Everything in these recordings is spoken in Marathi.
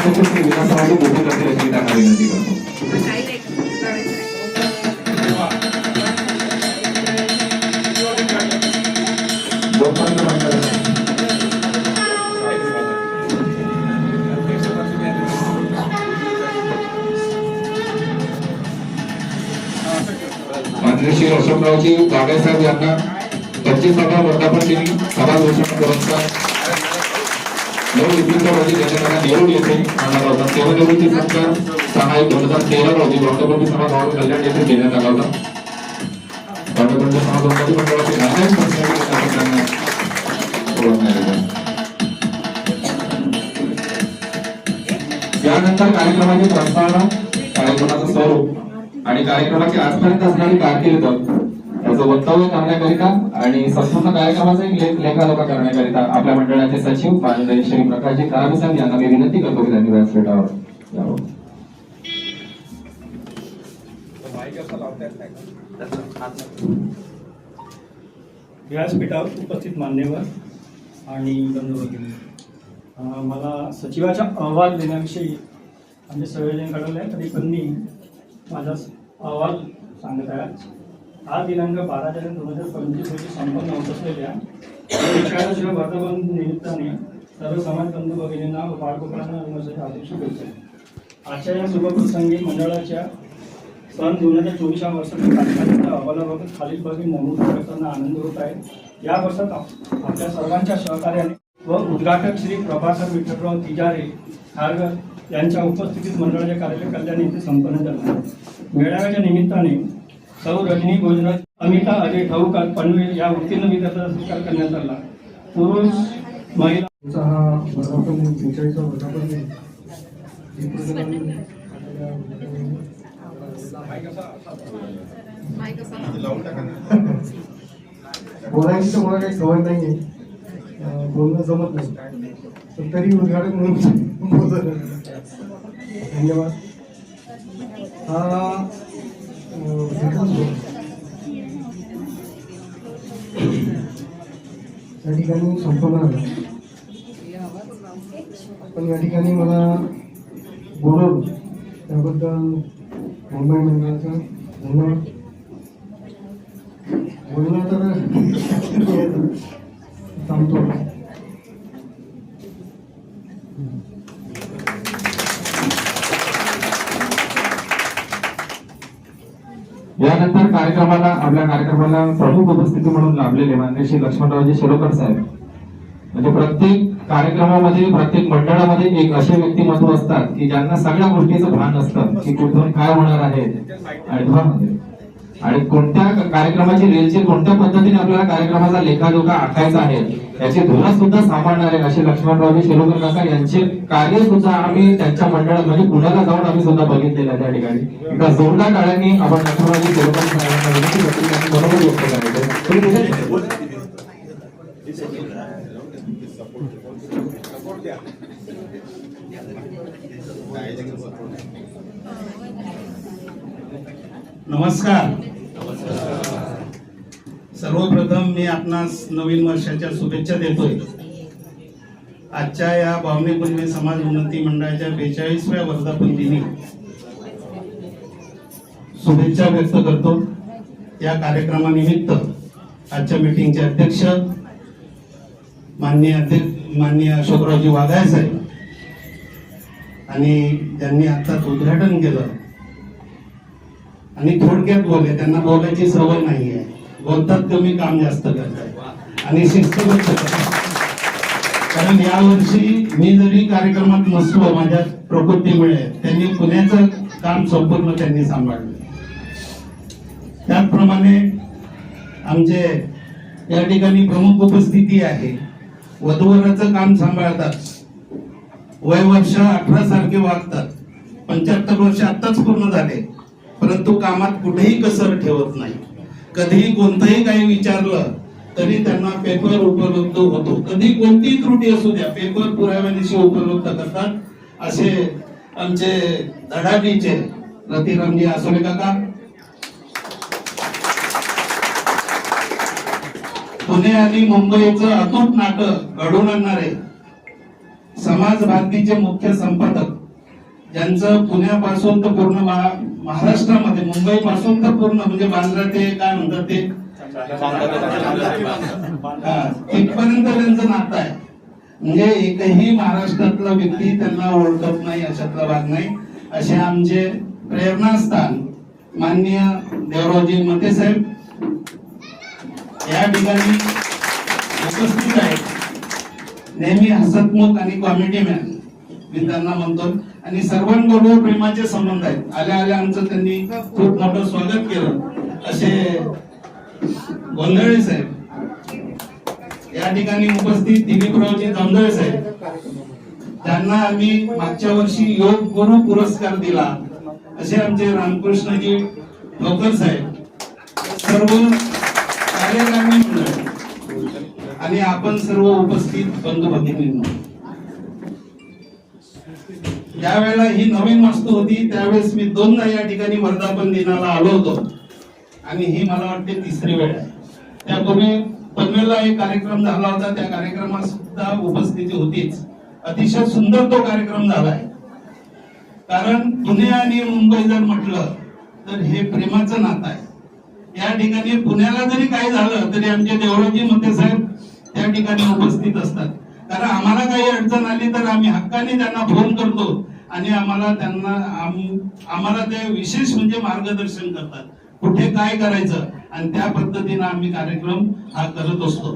उपस्थित विधानसभाची भूमिका करतील अशी त्यांना विनंती करतो. माननीय श्री अशोकरावजी बागे साहेब यांना 25वा वर्धापन दिनी सभा घोषणा पुरस्कार नवनिर्मितीच्या रोजी देण्यात नेरूळ येथे आणला होता. सेवानिवृत्ती सत्कार 6 2013 रोजी वर्धापन सभा भवन कल्याण येथे देण्यात आला होता. वर्धापन समाजवादी मंडळाचे नारायण त्यांना यानंतर कार्यक्रमाची प्रस्तावना, कार्यक्रमाचं स्वरूप आणि कार्यक्रमाची आजपर्यंत असणारी कारकीर्द याचं वक्तव्य करण्याकरिता आणि संपूर्ण कार्यक्रमाचा एक लेखाजोखा करण्याकरिता आपल्या मंडळाचे सचिव माननीय श्री प्रकाशजी खराबे साहेब यांना मी विनंती करतो की त्यांनी व्यासपीठावर यावं. व्यासपीठावर उपस्थित मान्यवर आणि बंधुभगिनी, मला सचिवाचा अहवाल देण्याविषयी आमचे संयोजन कळवले आहे. तरी पण मी माझा अहवाल सांगत आहे. आज दिनांक 12 जानेवारी 2025 रोजी संपन्न होत असलेल्या 41व्या वर्धापन निमित्ताने सर्व समाज बंधू भगिनींना व बाळगोपाळांना हार्दिक शुभेच्छा. आजच्या या शुभप्रसंगी मंडळाच्या सन 2024 वर्षाच्या कार्यक्रमाच्या अहवालाबाबत खालीलपैकी नमूद करताना आनंद होत आहे. या वर्षात आपल्या सर्वांच्या सहकार्याने व उद्घाटक श्री प्रभाकर विठ्ठलराव तिजारे खारघर यांच्या उपस्थितीत मंडळाचे कार्यालय कल्याण येथे संपन्न झाले. मेळाव्याच्या निमित्ताने सौ रजनी गुजरात, अमिता अजय ठाऊकर पनवेल या उत्तीर्ण विद्यार्थ्यांचा सत्कार करण्यात आला. पुरुष महिला हा वर्धापन 46वा वर्धापन बोलायची तर मला काही सवय नाहीये, बोलणं जमत नाही, पण तरी उद्घाटक म्हणून बोलत. धन्यवाद. हा या ठिकाणी संपन्न झाला, पण या ठिकाणी मला बोलवलं त्याबद्दल मुंबई मंडळाचा धन्यवाद. बोलणं तर थांबतो. यानंतर आपल्या कार्यक्रमाला प्रमुख उपस्थिती म्हणून लाभलेले माननीय श्री लक्ष्मणरावजी शिरोडकर साहेब, म्हणजे प्रत्येक कार्यक्रमामध्ये प्रत्येक मंडळामध्ये एक असे व्यक्तिमत्व असतात की ज्यांना सगळ्या गोष्टीचं भान असतं की कुठून काय होणार आहे आणि कोणत्या कार्यक्रमाची रेलचेल कोणत्या पद्धतीने आपल्याला कार्यक्रमाचा लेखाजोखा आखायचा आहे याची धोरण सुद्धा सांभाळणारे असे लक्ष्मणरावजी शिरोडकर काका यांचे कार्य सुद्धा आम्ही त्यांच्या मंडळात म्हणजे पुण्याला जाऊन आम्ही सुद्धा बघितलेलं आहे. त्या ठिकाणी एका जोरदार टाळ्यांनी आपण लक्ष्मणरावजी शिरोडकर साहेबांना विनंती करतो की त्यांनी बरोबर व्यक्त करायचं. नमस्कार. सर्वप्रथम मी आपणास नवीन वर्षाच्या शुभेच्छा देतोय. आजच्या या भावनेपूर्ण समाज उन्नती मंडळाच्या 42व्या वर्धापन दिनी शुभेच्छा व्यक्त करतो. या कार्यक्रमानिमित्त आजच्या मीटिंगचे अध्यक्ष माननीय अशोकरावजी वाघाय साहेब आणि ज्यांनी आत्ताच उद्घाटन केलं आणि थोडक्यात बोलले, त्यांना बोलायची सवय नाहीये, बोलतात कमी काम जास्त करतात आणि शिस्तबद्ध करतात. कारण यावर्षी मी जरी कार्यक्रमात नसलो माझ्या प्रकृतीमुळे त्यांनी पुण्याचं काम संपूर्ण त्यांनी सांभाळलं. त्याचप्रमाणे आमचे या ठिकाणी प्रमुख उपस्थिती आहे, वधूवराचं काम सांभाळतात, वय वर्ष 18 सारखे वागतात, 75 वर्ष आत्ताच पूर्ण झाले, परंतु कामात कुठेही कसर ठेवत नाही. कधीही कोणतंही काही विचारलं तरी त्यांना पेपर उपलब्ध होतो, कधी कोणतीही त्रुटी असू द्या पेपर पुराव्यानिशी उपलब्ध करतात. असे आमचे धडाडीचे रतिरामजी आसोले काका, पुणे आणि मुंबईचं अतूट नाटक घडवून आणणारे समाज भारतीचे मुख्य संपादक ज्यांचं पुण्यापासून तर पूर्ण महाराष्ट्रामध्ये, मुंबईपासून तर पूर्ण म्हणजे बांद्रा ते काय म्हणतात ते तिथपर्यंत त्यांचं नातं आहे. म्हणजे एकही महाराष्ट्रातला व्यक्ती त्यांना ओळखत नाही अशातला भाग नाही. असे आमचे प्रेरणास्थान माननीय देवरावजी मते साहेब या ठिकाणी उपस्थित आहेत. नेहमी हसतमुख आणि कॉमेडी मॅन मी त्यांना म्हणतो. आणि सर्वांबरोबर प्रेमाचे संबंध आहेत. आल्या आल्या आमचं त्यांनी खूप मोठं स्वागत केलं. असे गोंधळे साहेब या ठिकाणी उपस्थित, दिलीपरावजी जांभळे साहेब त्यांना आम्ही मागच्या वर्षी योग गुरु पुरस्कार दिला. असे आमचे रामकृष्णजी ठोकर साहेब, सर्व कार्यकारिणी मंडळ आणि आपण सर्व उपस्थित बंधू भगिनींनो, ज्या वेळेला ही नवीन वास्तू होती त्यावेळेस मी 2दा या ठिकाणी वर्धापन दिनाला आलो होतो आणि ही मला वाटते 3री वेळ आहे. त्यापूर्वी पनवेलला एक कार्यक्रम झाला होता, त्या कार्यक्रमात सुद्धा उपस्थिती होतीच. अतिशय सुंदर तो कार्यक्रम झालाय. कारण पुणे आणि मुंबई जर म्हटलं तर हे प्रेमाचं नातं आहे. या ठिकाणी पुण्याला जरी काय झालं तरी आमचे देवरावजी मते साहेब त्या ठिकाणी उपस्थित असतात. कारण आम्हाला काही अडचण आली तर आम्ही हक्काने त्यांना फोन करतो आणि आम्हाला ते विशेष म्हणजे मार्गदर्शन करतात, कुठे काय करायचं, आणि त्या पद्धतीने आम्ही कार्यक्रम हा करत असतो.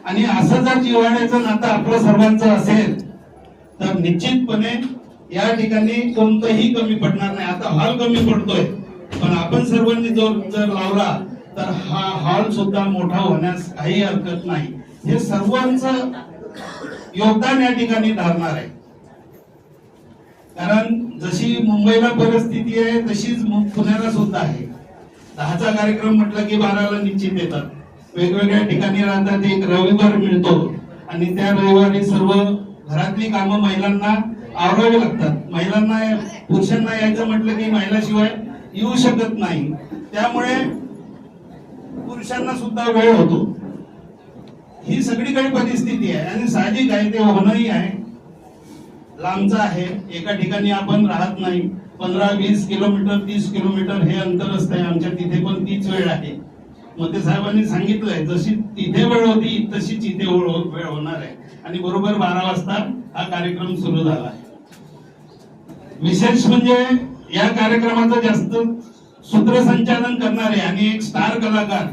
आणि असं जर जिव्हाळ्याचं नातं आपलं सर्वांचं असेल तर निश्चितपणे या ठिकाणी कोणतंही कमी पडणार नाही. आता हॉल कमी पडतोय, पण आपण सर्वांनी जर लावला तर हा हॉल सुद्धा मोठा होण्यास काही हरकत नाही. हे सर्वांचं योगदान या ठिकाणी ठरणार आहे. कारण जशी मुंबईला परिस्थिती आहे तशीच पुण्याला सुद्धा आहे. 10चा कार्यक्रम म्हटलं की 12ला निश्चित येतात. वेगवेगळ्या ठिकाणी राहतात. एक रविवार मिळतो आणि त्या रविवारी सर्व घरातली कामं महिलांना आवरावी लागतात. महिलांना, पुरुषांना यायचं म्हटलं की महिलाशिवाय येऊ शकत नाही. त्यामुळे पुरुषांना सुद्धा वेळ होतो. ही सगळीकडे परिस्थिती आहे आणि साहजिक आहे, ते होणंही आहे. लांबचं आहे, एका ठिकाणी आपण राहत नाही. 15-20 किलोमीटर 30 किलोमीटर हे अंतर असतंय. आमच्या तिथे पण तीच वेळ आहे. मते साहेबांनी सांगितलंय जशी तिथे वेळ होती तशीच इथे वेळ होणार आहे. आणि बरोबर 12 वाजता हा कार्यक्रम सुरू झाला आहे. विशेष म्हणजे या कार्यक्रमाचं जास्त सूत्रसंचालन करणारे आणि एक स्टार कलाकार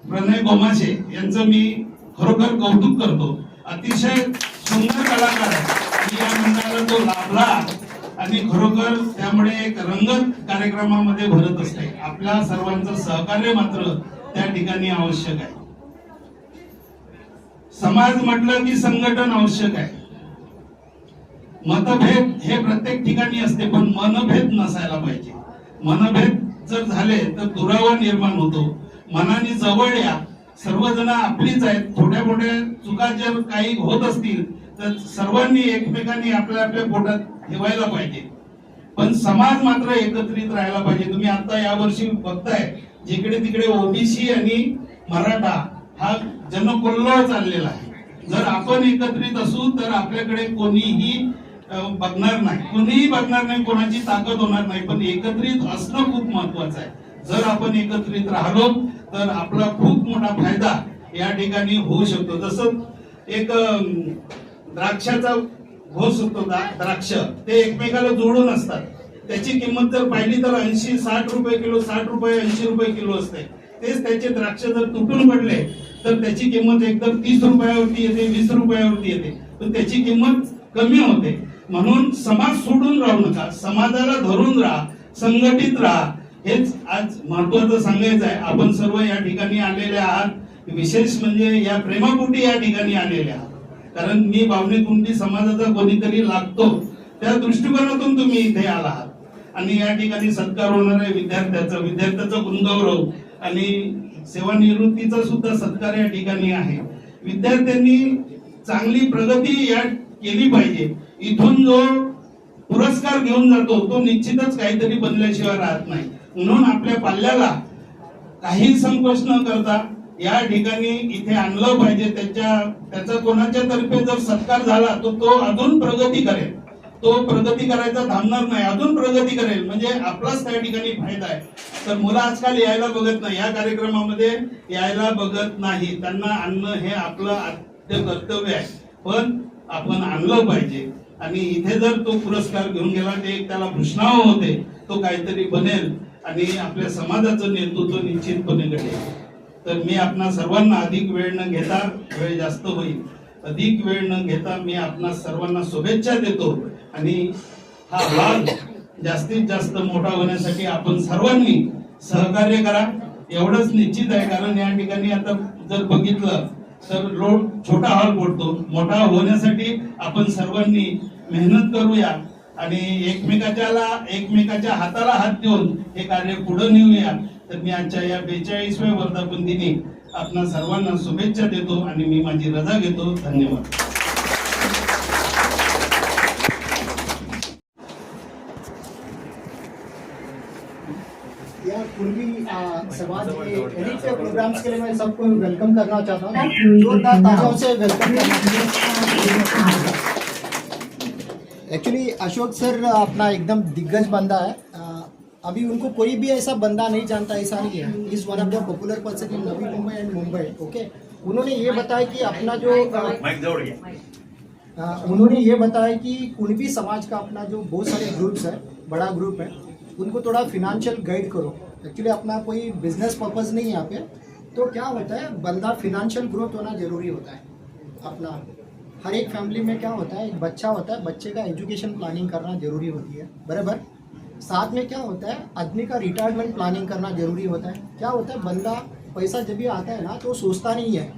प्रणय गोमाशे यांचं मी खरोखर कौतुक करतो. अतिशय सुंदर कलाकार आहे आणि या मंडळाला तो लाभला आणि खरोखर त्यामुळे एक रंगत कार्यक्रमामध्ये भरत असते. आपल्या सर्वांचं सहकार्य मात्र त्या ठिकाणी आवश्यक आहे. समाज म्हटलं की संघटन आवश्यक आहे. मतभेद हे प्रत्येक ठिकाणी असते, पण मनभेद नसायला पाहिजे. मनभेद जर झाले तर दुरावा निर्माण होतो. मनाने जवळ या, सर्वजण आपलीच आहेत. थोड्या मोठ्या चुका जर काही होत असतील तर सर्वांनी एकमेकांनी आपल्या आपल्या पोटात ठेवायला पाहिजे. पण समाज मात्र एकत्रित राहायला पाहिजे. तुम्ही आता यावर्षी बघताय जिकडे तिकडे ओबीसी आणि मराठा हा जनकोल्लोळ चाललेला आहे. जर आपण एकत्रित असू तर आपल्याकडे कोणीही बघणार नाही, कोणीही बघणार नाही, कोणाची ताकद होणार नाही. पण एकत्रित असणं खूप महत्वाचं आहे. जर आपण एकत्रित राहिलो तर आपला खूप मोठा फायदा या ठिकाणी होऊ शकतो. जसं एक द्राक्षाचा घोस होतो, द्राक्ष ते एकमेकाला जोडून असतात. त्याची किंमत जर पाहिली तर 80-60 रुपये किलो, 60 रुपये 80 रुपये किलो असते. तेच त्याचे द्राक्ष जर तुटून पडले तर त्याची किंमत एकदम 30 रुपयावरती येते, 20 रुपयावरती येते. पण त्याची किंमत कमी होते. म्हणून समाज सोडून राहू नका, समाजाला धरून राहा, संघटित राहा. हेच आज महत्वाचं सांगायचं आहे. आपण सर्व या ठिकाणी आलेले आहात. विशेष म्हणजे या प्रेमापोटी या ठिकाणी आलेले आहात. कारण मी बावणे कुंडी समाजाचा कोणीतरी लागतो त्या दृष्टिकोनातून तुम्ही इथे आला आहात. आणि या ठिकाणी सत्कार होणार आहे विद्यार्थ्याचा गुणगौरव आणि सेवानिवृत्तीचा सुद्धा सत्कार या ठिकाणी आहे. विद्यार्थ्यांनी चांगली प्रगती या केली पाहिजे. इथून जो पुरस्कार घेऊन जातो तो निश्चितच काहीतरी बनल्याशिवाय राहत नाही. म्हणून आपल्या पाल्याला काही संकोच न करता या ठिकाणी इथे आणलं पाहिजे. त्याचा कोणाच्या तर्फे जर सत्कार झाला तर तो अजून प्रगती करेल. तो प्रगती करायचा थांबणार नाही, अजून प्रगती करेल, म्हणजे आपलाच त्या ठिकाणी फायदा आहे. तर मुलं आजकाल यायला बघत नाही, या कार्यक्रमामध्ये यायला बघत नाही. त्यांना आणणं हे आपलं आद्य कर्तव्य आहे, पण आपण आणलं पाहिजे. आणि इथे जर तो पुरस्कार घेऊन गेला, ते एक त्याला भूषणाव होते, तो काहीतरी बनेल आणि आपल्या समाजाचं नेतृत्व निश्चितपणे घडेल. तर मी आपणा सर्वांना अधिक वेळ न घेता, वेळ जास्त होईल, अधिक वेळ न घेता मी आपणा सर्वांना शुभेच्छा देतो. आणि हा वाद जास्तीत जास्त मोठा होण्यासाठी आपण सर्वांनी सहकार्य करा, एवढंच निश्चित आहे. कारण या ठिकाणी आता जर बघितलं तर रोड छोटा हॉल पडतो, मोठा होण्यासाठी आपण सर्वांनी मेहनत करूया आणि एकमेकाच्या हाताला हात देऊन हे कार्य पुढे नेऊया. तर मी आजच्या या 42व्या वर्धापन दिनी आपणा सर्वांना शुभेच्छा देतो आणि मी माझी रजा घेतो. धन्यवाद. या पूर्वी समाज के एडिट के प्रोग्राम्स के लिए मैं सबको वेलकम करना चाहता हूँ, जोरदार तालियों से वेलकम करना। एक्चुअली अशोक सर अपना एकदम दिग्गज बंदा है, अभी उनको कोई भी ऐसा बंदा नहीं जानता, ऐसा नहीं है। Is one of the popular person in Navi Mumbai end Mumbai. Okay, उन्होंने ये बताया कि अपना जो उन्होंने ये बताया कि कुणबी समाज का अपना जो बहुत सारे ग्रुप्स है, बड़ा ग्रुप है, उनको थोड़ा फिनेंशियल गाइड करो। एक्चुअली अपना कोई बिजनेस पर्पस नहीं है यहाँ पे, तो क्या होता है बंदा फिनेंशियल ग्रोथ होना जरूरी होता है। अपना हर एक फैमिली में क्या होता है, एक बच्चा होता है, बच्चे का एजुकेशन प्लानिंग करना जरूरी होती है, बराबर। साथ में क्या होता है, आदमी का रिटायरमेंट प्लानिंग करना जरूरी होता है। क्या होता है, बंदा पैसा जब भी आता है ना तो सोचता नहीं है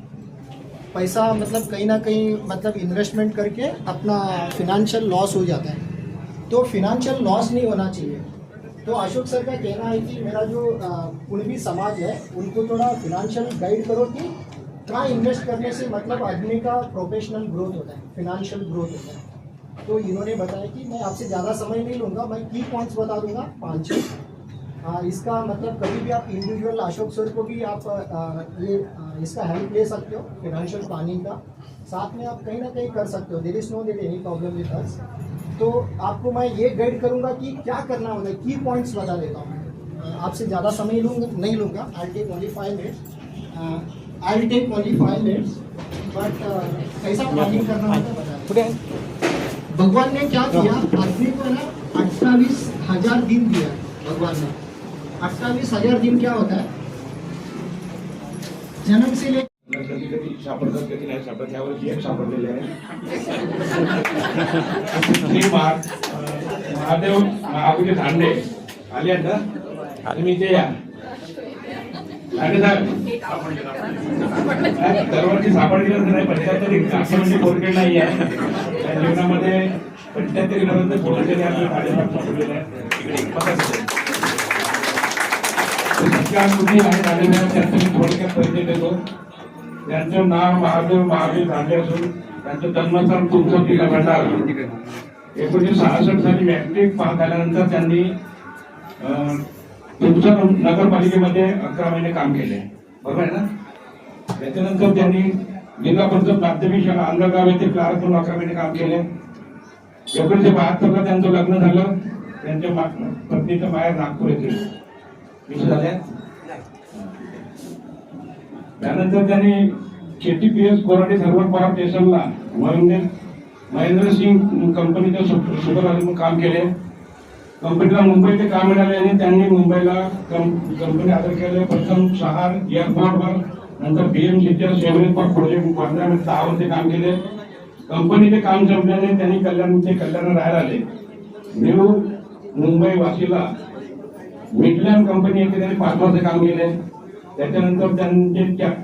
पैसा, मतलब कहीं ना कहीं मतलब इन्वेस्टमेंट करके अपना फिनेंशियल लॉस हो जाता है। तो फिनेंशियल लॉस नहीं होना चाहिए। तो अशोक सर का कहना है कि मेरा जो कुणबी समाज है उनको थोड़ा फिनेंशियल गाइड करो कि कहाँ इन्वेस्ट करने से मतलब आदमी का प्रोफेशनल ग्रोथ होता है, फिनेंशियल ग्रोथ होता है। तो इन्होंने बताया कि मैं आपसे ज़्यादा समय नहीं लूँगा, मैं की पॉइंट्स बता दूंगा 5-6। इसका मतलब कभी भी आप इंडिविजुअल अशोक सर को भी आप इसका हेल्प ले सकते हो फिनेंशियल प्लानिंग का। साथ में आप कहीं ना कहीं कर सकते हो, there is no that any problem with us. तो आपको मैं ये गाइड करूँगा कि क्या करना होगा, की पॉइंट्स बता देता हूँ। आपसे ज़्यादा समय नहीं लूँगा, I take only 5 minutes, but कैसा प्लानिंग करना होता है बता। भगवान ने क्या किया, आदमी को ना 28,000 दिन दिया भगवान ने। 28,000 दिन क्या होता है, जन्म से ले कधी कधी सापडतात, कधी नाही सापडत. यावर एक सापडलेले आहे. श्री महादेव महाबुजे धांडे आले आहेत ना, तुम्ही ते या धांडे साहेब दरवर्षी सापडलेलं नाही. 75 पोरकेड नाही आहे त्या जीवनामध्ये. 75 किलोमीटर पोरकेड आपल्या सापडलेलं आहे. सत्कार कुठे आहे झालेल्या त्यांचं थोडक्यात परिचय देतो. त्यांचं नाव महादेव धांडे असून त्यांचं जन्मस्थान तुमचं जिल्हा भंडारा. 1966 साली मॅट्रिक पास झाल्यानंतर त्यांनी तुमचं नगरपालिकेमध्ये 11 महिने काम केले, बरोबर आहे ना. त्याच्यानंतर त्यांनी जिल्हा परिषद प्राथमिक शाळा आंधळगाव येथे क्लार्क म्हणून 11 महिने काम केले. 1972 त्यांचं लग्न झालं. त्यांच्या पत्नीचं माहेर नागपूर येथे झाल्या. त्यानंतर त्यांनी KTPS कोराडी सर्व्हर पॉवर स्टेशनला महेंद्र सिंग कंपनीच्या सुपरवायझर म्हणून काम केले. कंपनीला मुंबईचे काम मिळाल्याने त्यांनी मुंबईला कंपनी आदर केले. प्रथम शहार एअरपोर्टवर, नंतर BMCच्या सेव्हरेज प्रोजेक्ट 10 वर्षे काम केले. कंपनीचे काम संपल्याने त्यांनी कल्याण राहायला आले. न्यू मुंबई वाशीला मिडलँड कंपनी येथे त्यांनी 5 वर्ष काम केले. त्याच्यानंतर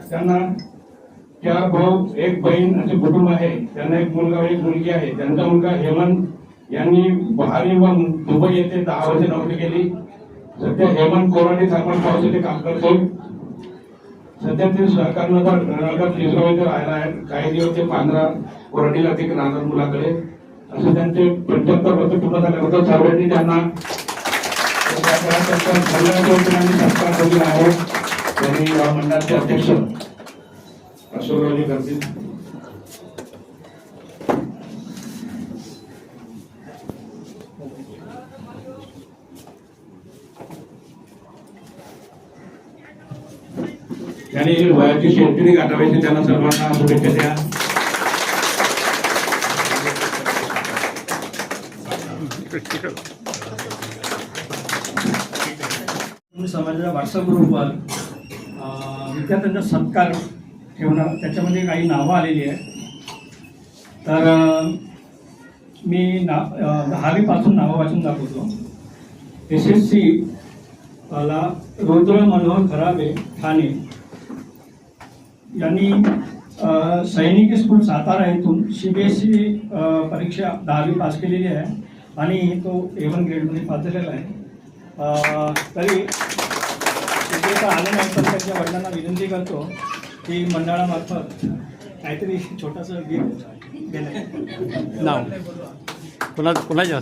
त्यांना 4 भाऊ 1 बहीण असे कुटुंब आहे. त्यांना 1 मुलगा 1 मुलगी आहे. त्यांचा मुलगा हेमंत यांनी बहारी व दुबई येथे 10 वर्ष नोकरी केली. सध्या हेमंत कोराडी थर्मल पॉवर येथे काम करतो. सध्या ते सहकार नगर तिसरा इथे राहायला आहे. काही दिवस ते 15 कोराडीला ते राहतात मुलाकडे. असं त्यांचे 75 वर्ष पूर्ण झाल्यानंतर सर्वांनी त्यांना सत्कार केला आहे. त्यांनी मंडळाचे अध्यक्ष अशोकरावजी करतील. त्यांनी वयाची सेंचुरी गाठाव्याची त्यांना सर्वांना शुभेच्छा द्या. समाजाच्या व्हॉट्सअप ग्रुपवर विद्यार्थ्यांचा सत्कार ठेवणार, त्याच्यामध्ये काही नावं आलेली आहे. तर मी 10वीपासून नावं वाचून दाखवतो. SSC ला रुद्र मनोहर खराबे ठाणे यांनी सैनिकी स्कूल सातारा येथून CBSE परीक्षा 10वी पास केलेली आहे आणि तो A1 ग्रेडमध्ये पास झालेला आहे. तरी तिथे तर आलं नाही, पण त्यांच्या वडिलांना विनंती करतो की मंडळामार्फत काहीतरी छोटंसं गिफ्ट देणं. नाव कुणाच्या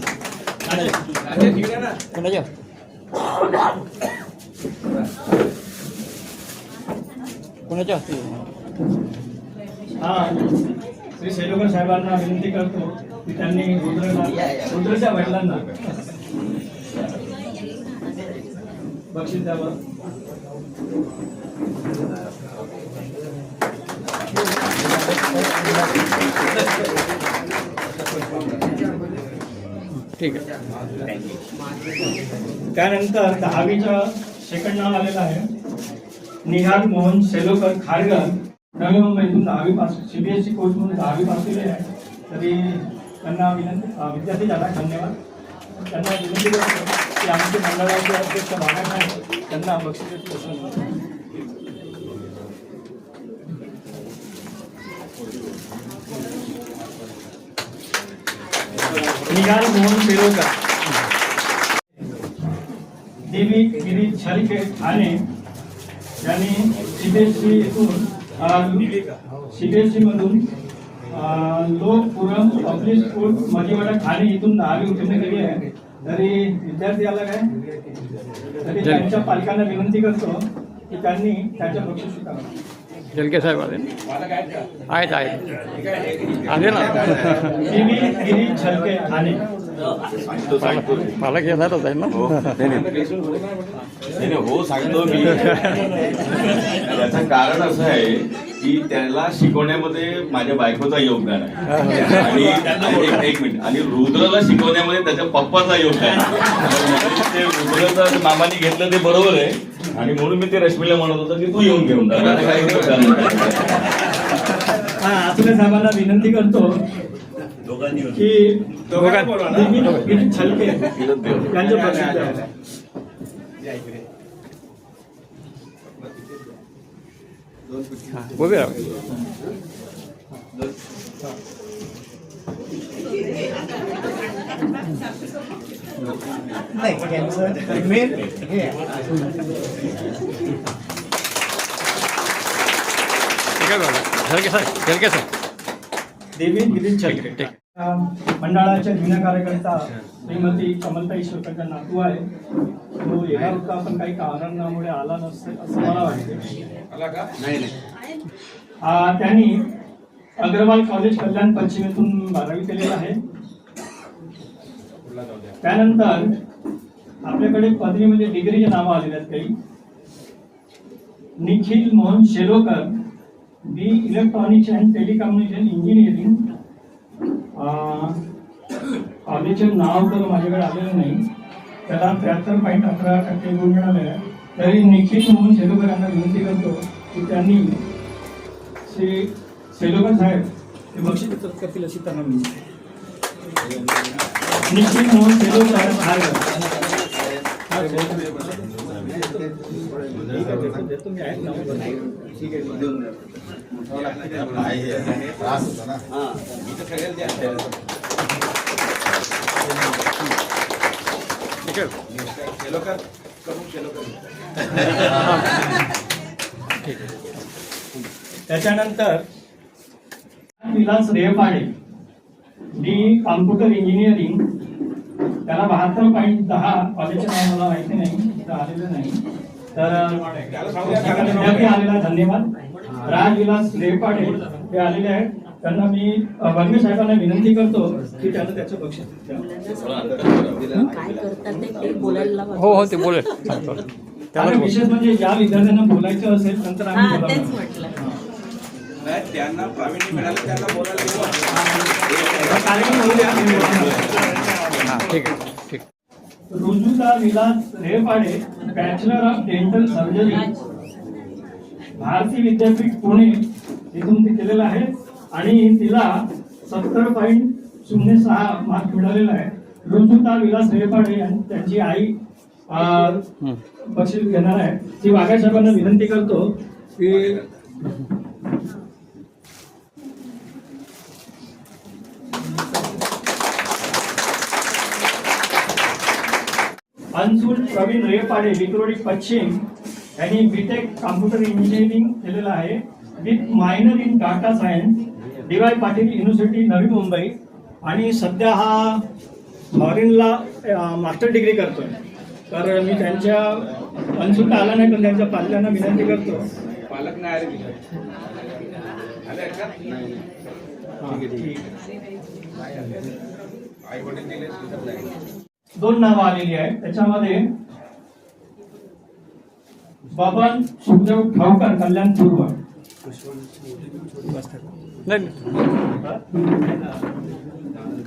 हस्ते? हां, श्री सेलोकर साहेबांना विनंती करतो की त्यांनी रुद्रच्या वडिलांना बक्षीस द्यावं. ठीक आहे. त्यानंतर 10वीचं सेकंड नाव आलेलं आहे निहाल मोहन सेलोकर खारगर, नवी मुंबईतून 10वी पास CBSE कोर्समध्ये 10वी पास केले आहे. तरी त्यांना विनंती विद्यार्थी झाला धन्यवाद. त्यांना विनंती करतो की आमचे मंडळाचे अध्यक्ष बाळासाहेब त्यांना बक्षीस देतील. निहाल मोहन सेलोकर, देवी गिरी छलके ठाणे यांनी CBSE मधून लोकपुरम पब्लिक स्कूल मजीवाडा ठाणे इथून 10वी उत्तीर्ण केली आहे. तरी विद्यार्थी आला काय, तरी त्यांच्या पालकांना विनंती करतो की त्यांनी त्याच्या बक्षीस स्वीकारावं. जलके साहेब आले आहेत आले ना. देवी गिरी छलके ठाणे. मला घेणारच आहे ना. हो सांगतो मी. याचं कारण असं आहे की त्याला शिकवण्यामध्ये माझ्या बायकोचा योगदान आहे आणि एक मिनिट, आणि रुद्रला शिकवण्यामध्ये त्याच्या पप्पाचा योगदान आहे. ते रुद्रचं मामाने घेतलं ते बरोबर आहे आणि म्हणून मी ते रश्मीला म्हणत होतो की तू येऊन घेऊन जा. आचले साहेबांना विनंती करतो की देवी छलके यांचं बक्षीस द्यावं. उभे राहा. नाही कॅन्सर मेन हे जलके साहेब देवी गिरीश छलके मंडळाच्या जुन्या कार्यकर्ता श्रीमती कमलताई शिवकरचा नातू आहे. तो येणार होता पण काही कारणामुळे आला नसेल असं मला वाटते. त्यांनी अग्रवाल कॉलेज कल्याण पश्चिमेतून 12वी केलेलं आहे. त्यानंतर आपल्याकडे पदवीमध्ये डिग्रीचे नावं आलेले आहेत काही. निखिल मोहन शेलोकर, बी इलेक्ट्रॉनिक्स अँड टेलिकम्युनिकेशन इंजिनिअरिंग. कॉलेजचे नाव तर माझ्याकडे आलेलं नाही. त्याला 73.11% गुण मिळाले आहे. तरी निखिल मोहन शेलोकर यांना विनंती करतो की त्यांनी श्री सेलोकर साहेब हे बक्षीस वितरित करतील अशी त्यांना विनंती. निखिल मोहन सेलोकर त्याच्यानंतर Vilas Rehpade, D computer engineering. त्याला 72.10 कॉलेजचं नाव मला माहिती नाही, इथं आलेलं नाही. तर विद्यार्थी आलेला धन्यवाद. राजविलास रेहपाडे हे आलेले आहेत. त्यांना मी वर्मी साहेबांना विनंती करतो की त्यांना त्याचं बक्षीस द्यावं. काय करतात ते बोलायला हो ते बोलेल. त्याला आणि विशेष म्हणजे ज्या विद्यार्थ्यांना बोलायचं असेल नंतर आम्ही हा बोलावणार. तेच म्हटलं. त्यांना प्रावीण्य मिळालं त्यांना बोलायला येऊ. कार्यक्रम होऊ द्या, आम्ही बोलणार. हां ठीक आहे ठीक. Rujuta Vilas Repade, bachelor of dental surgery, Bharati Vidyapeeth Pune इथून ती केलेलं आहे आणि तिला 70.06 मार्क मिळालेला आहे. रुजुता विलास रेपाडे आणि त्यांची आई बक्षीस घेणार आहे. ती वाघा साहेबांना विनंती करतो की अंशुल प्रवीण रेपाडे, विक्रोडी पश्चिम, यांनी बीटेक कॉम्प्युटर इंजिनिअरिंग केलेलं आहे with minor in data science, DY Patil university Navi Mumbai, आणि सध्या हा फॉरेनला मास्टर डिग्री करतोय. तर मी त्यांच्या अंशुल आला नाही पण त्यांच्या पाल्यांना विनंती करतो. पालक नाही आले तिथे. आले आहेत का? आई वडील दिले सुद्धा नाही. 2 नावं आलेली आहेत. त्याच्यामध्ये बबन सुखदेव ठावकर, कल्याण पूर्व. नाही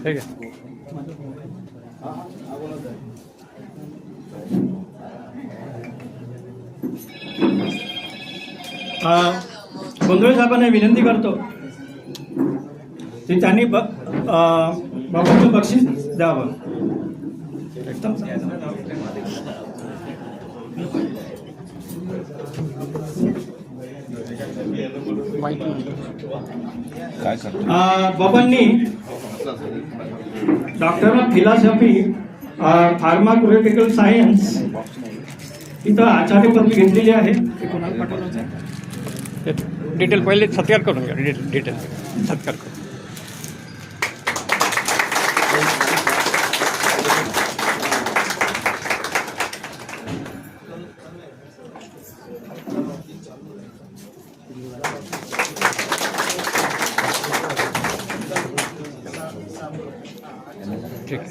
ठीक आहे. गोंधळे साहेबांना विनंती करतो की त्यांनी बाबांचं बक्षीस द्यावं. एकदम बाबांनी डॉक्टर ऑफ फिलॉसॉफी, फार्माक्युटिकल सायन्स इथं आचार्य पदवी घेतलेली आहे. ते कोणाला पाठवलं? डिटेल पहिले सत्कार करून घ्या. डिटेल सत्कार करून. ठीक आहे.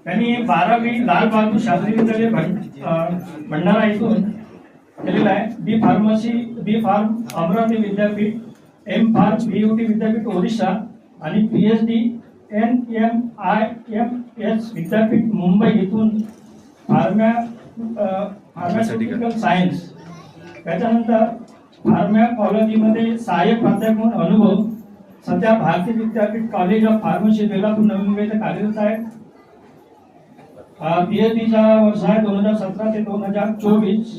त्यांनी 12वी लाल बहादूर शास्त्री विद्यालय भंडारा इथून केलेलं आहे. बी फार्मसी, बी फार्म अमरावती विद्यापीठ, एम फार्म BUT विद्यापीठ ओरिसा, आणि PhD NMIMS विद्यापीठ मुंबई इथून फार्मास्युटिकल सायन्स. त्याच्यानंतर फार्मॅकॉलॉजीमध्ये सहाय्यक प्राध्यापक म्हणून अनुभव. सध्या भारतीय विद्यापीठ college of pharmacy Belapur Navi Mumbai इथे कार्यरत आहे. PhDचा वर्ष आहे 2017 ते 2024,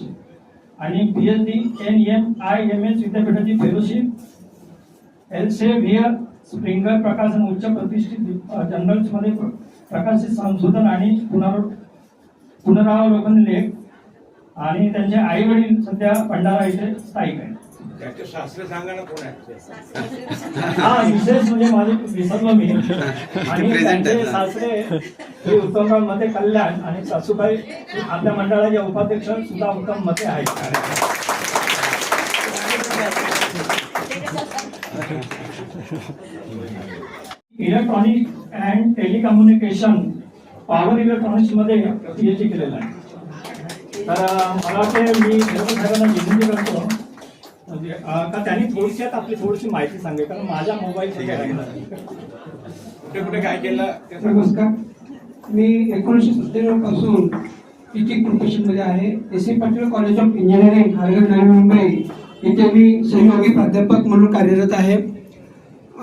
आणि PhD NMIMS विद्यापीठाची फेलोशिप, एल्सेव्हियर स्प्रिंगर प्रकाशन उच्च प्रतिष्ठित जर्नल्समध्ये प्रकाशित संशोधन आणि पुनरावलोकन लेख. आणि त्यांचे आई वडील सध्या भंडारा इथे स्थायिक आहेत. त्याचे शास्त्र सांगा ना कोण आहे? हा विशेष म्हणजे माझे विसरलो मी. आणि त्यांचे सासरे हे उत्तमराव मते कल्याण आणि सासूबाई आपल्या मंडळाचे उपाध्यक्ष सुद्धा उत्तम मते आहेत. Electronic and telecommunication, power electronics मध्ये PhD केलेलं आहे. तर मला वाटते मी साहेबांना विनंती करतो का त्यांनी थोडक्यात आपली थोडीशी माहिती सांगेल, कारण माझ्या मोबाईल कुठे कुठे काय केलं? नमस्कार, मी 1997 पासून टीचिंग प्रोफेशनमध्ये आहे. SC Patil college of engineering, Kharghar, Navi Mumbai इथे मी सहयोगी प्राध्यापक म्हणून कार्यरत आहे.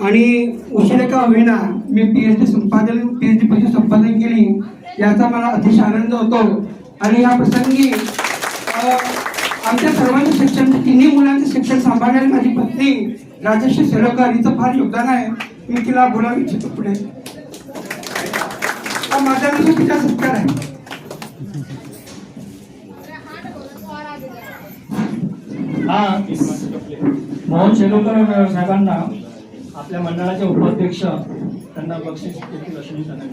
आणि उशिरा का होईना मी PhD पदवी संपादन केली, याचा मला अतिशय आनंद होतो. आणि या प्रसंगी आमच्या सर्वांचं शिक्षण, 3 मुलांचं शिक्षण सांभाळणारी माझी पत्नी राजश्री सेलोकर हिचं फार योगदान आहे. मी तिला बोलावू इच्छितो पुढे. हा माझा नसून तिचा सत्कार आहे. मोहन शेलोकर साहेबांना आपल्या मंडळाचे उपाध्यक्ष त्यांना बक्षीस देतील अशी मी त्यांना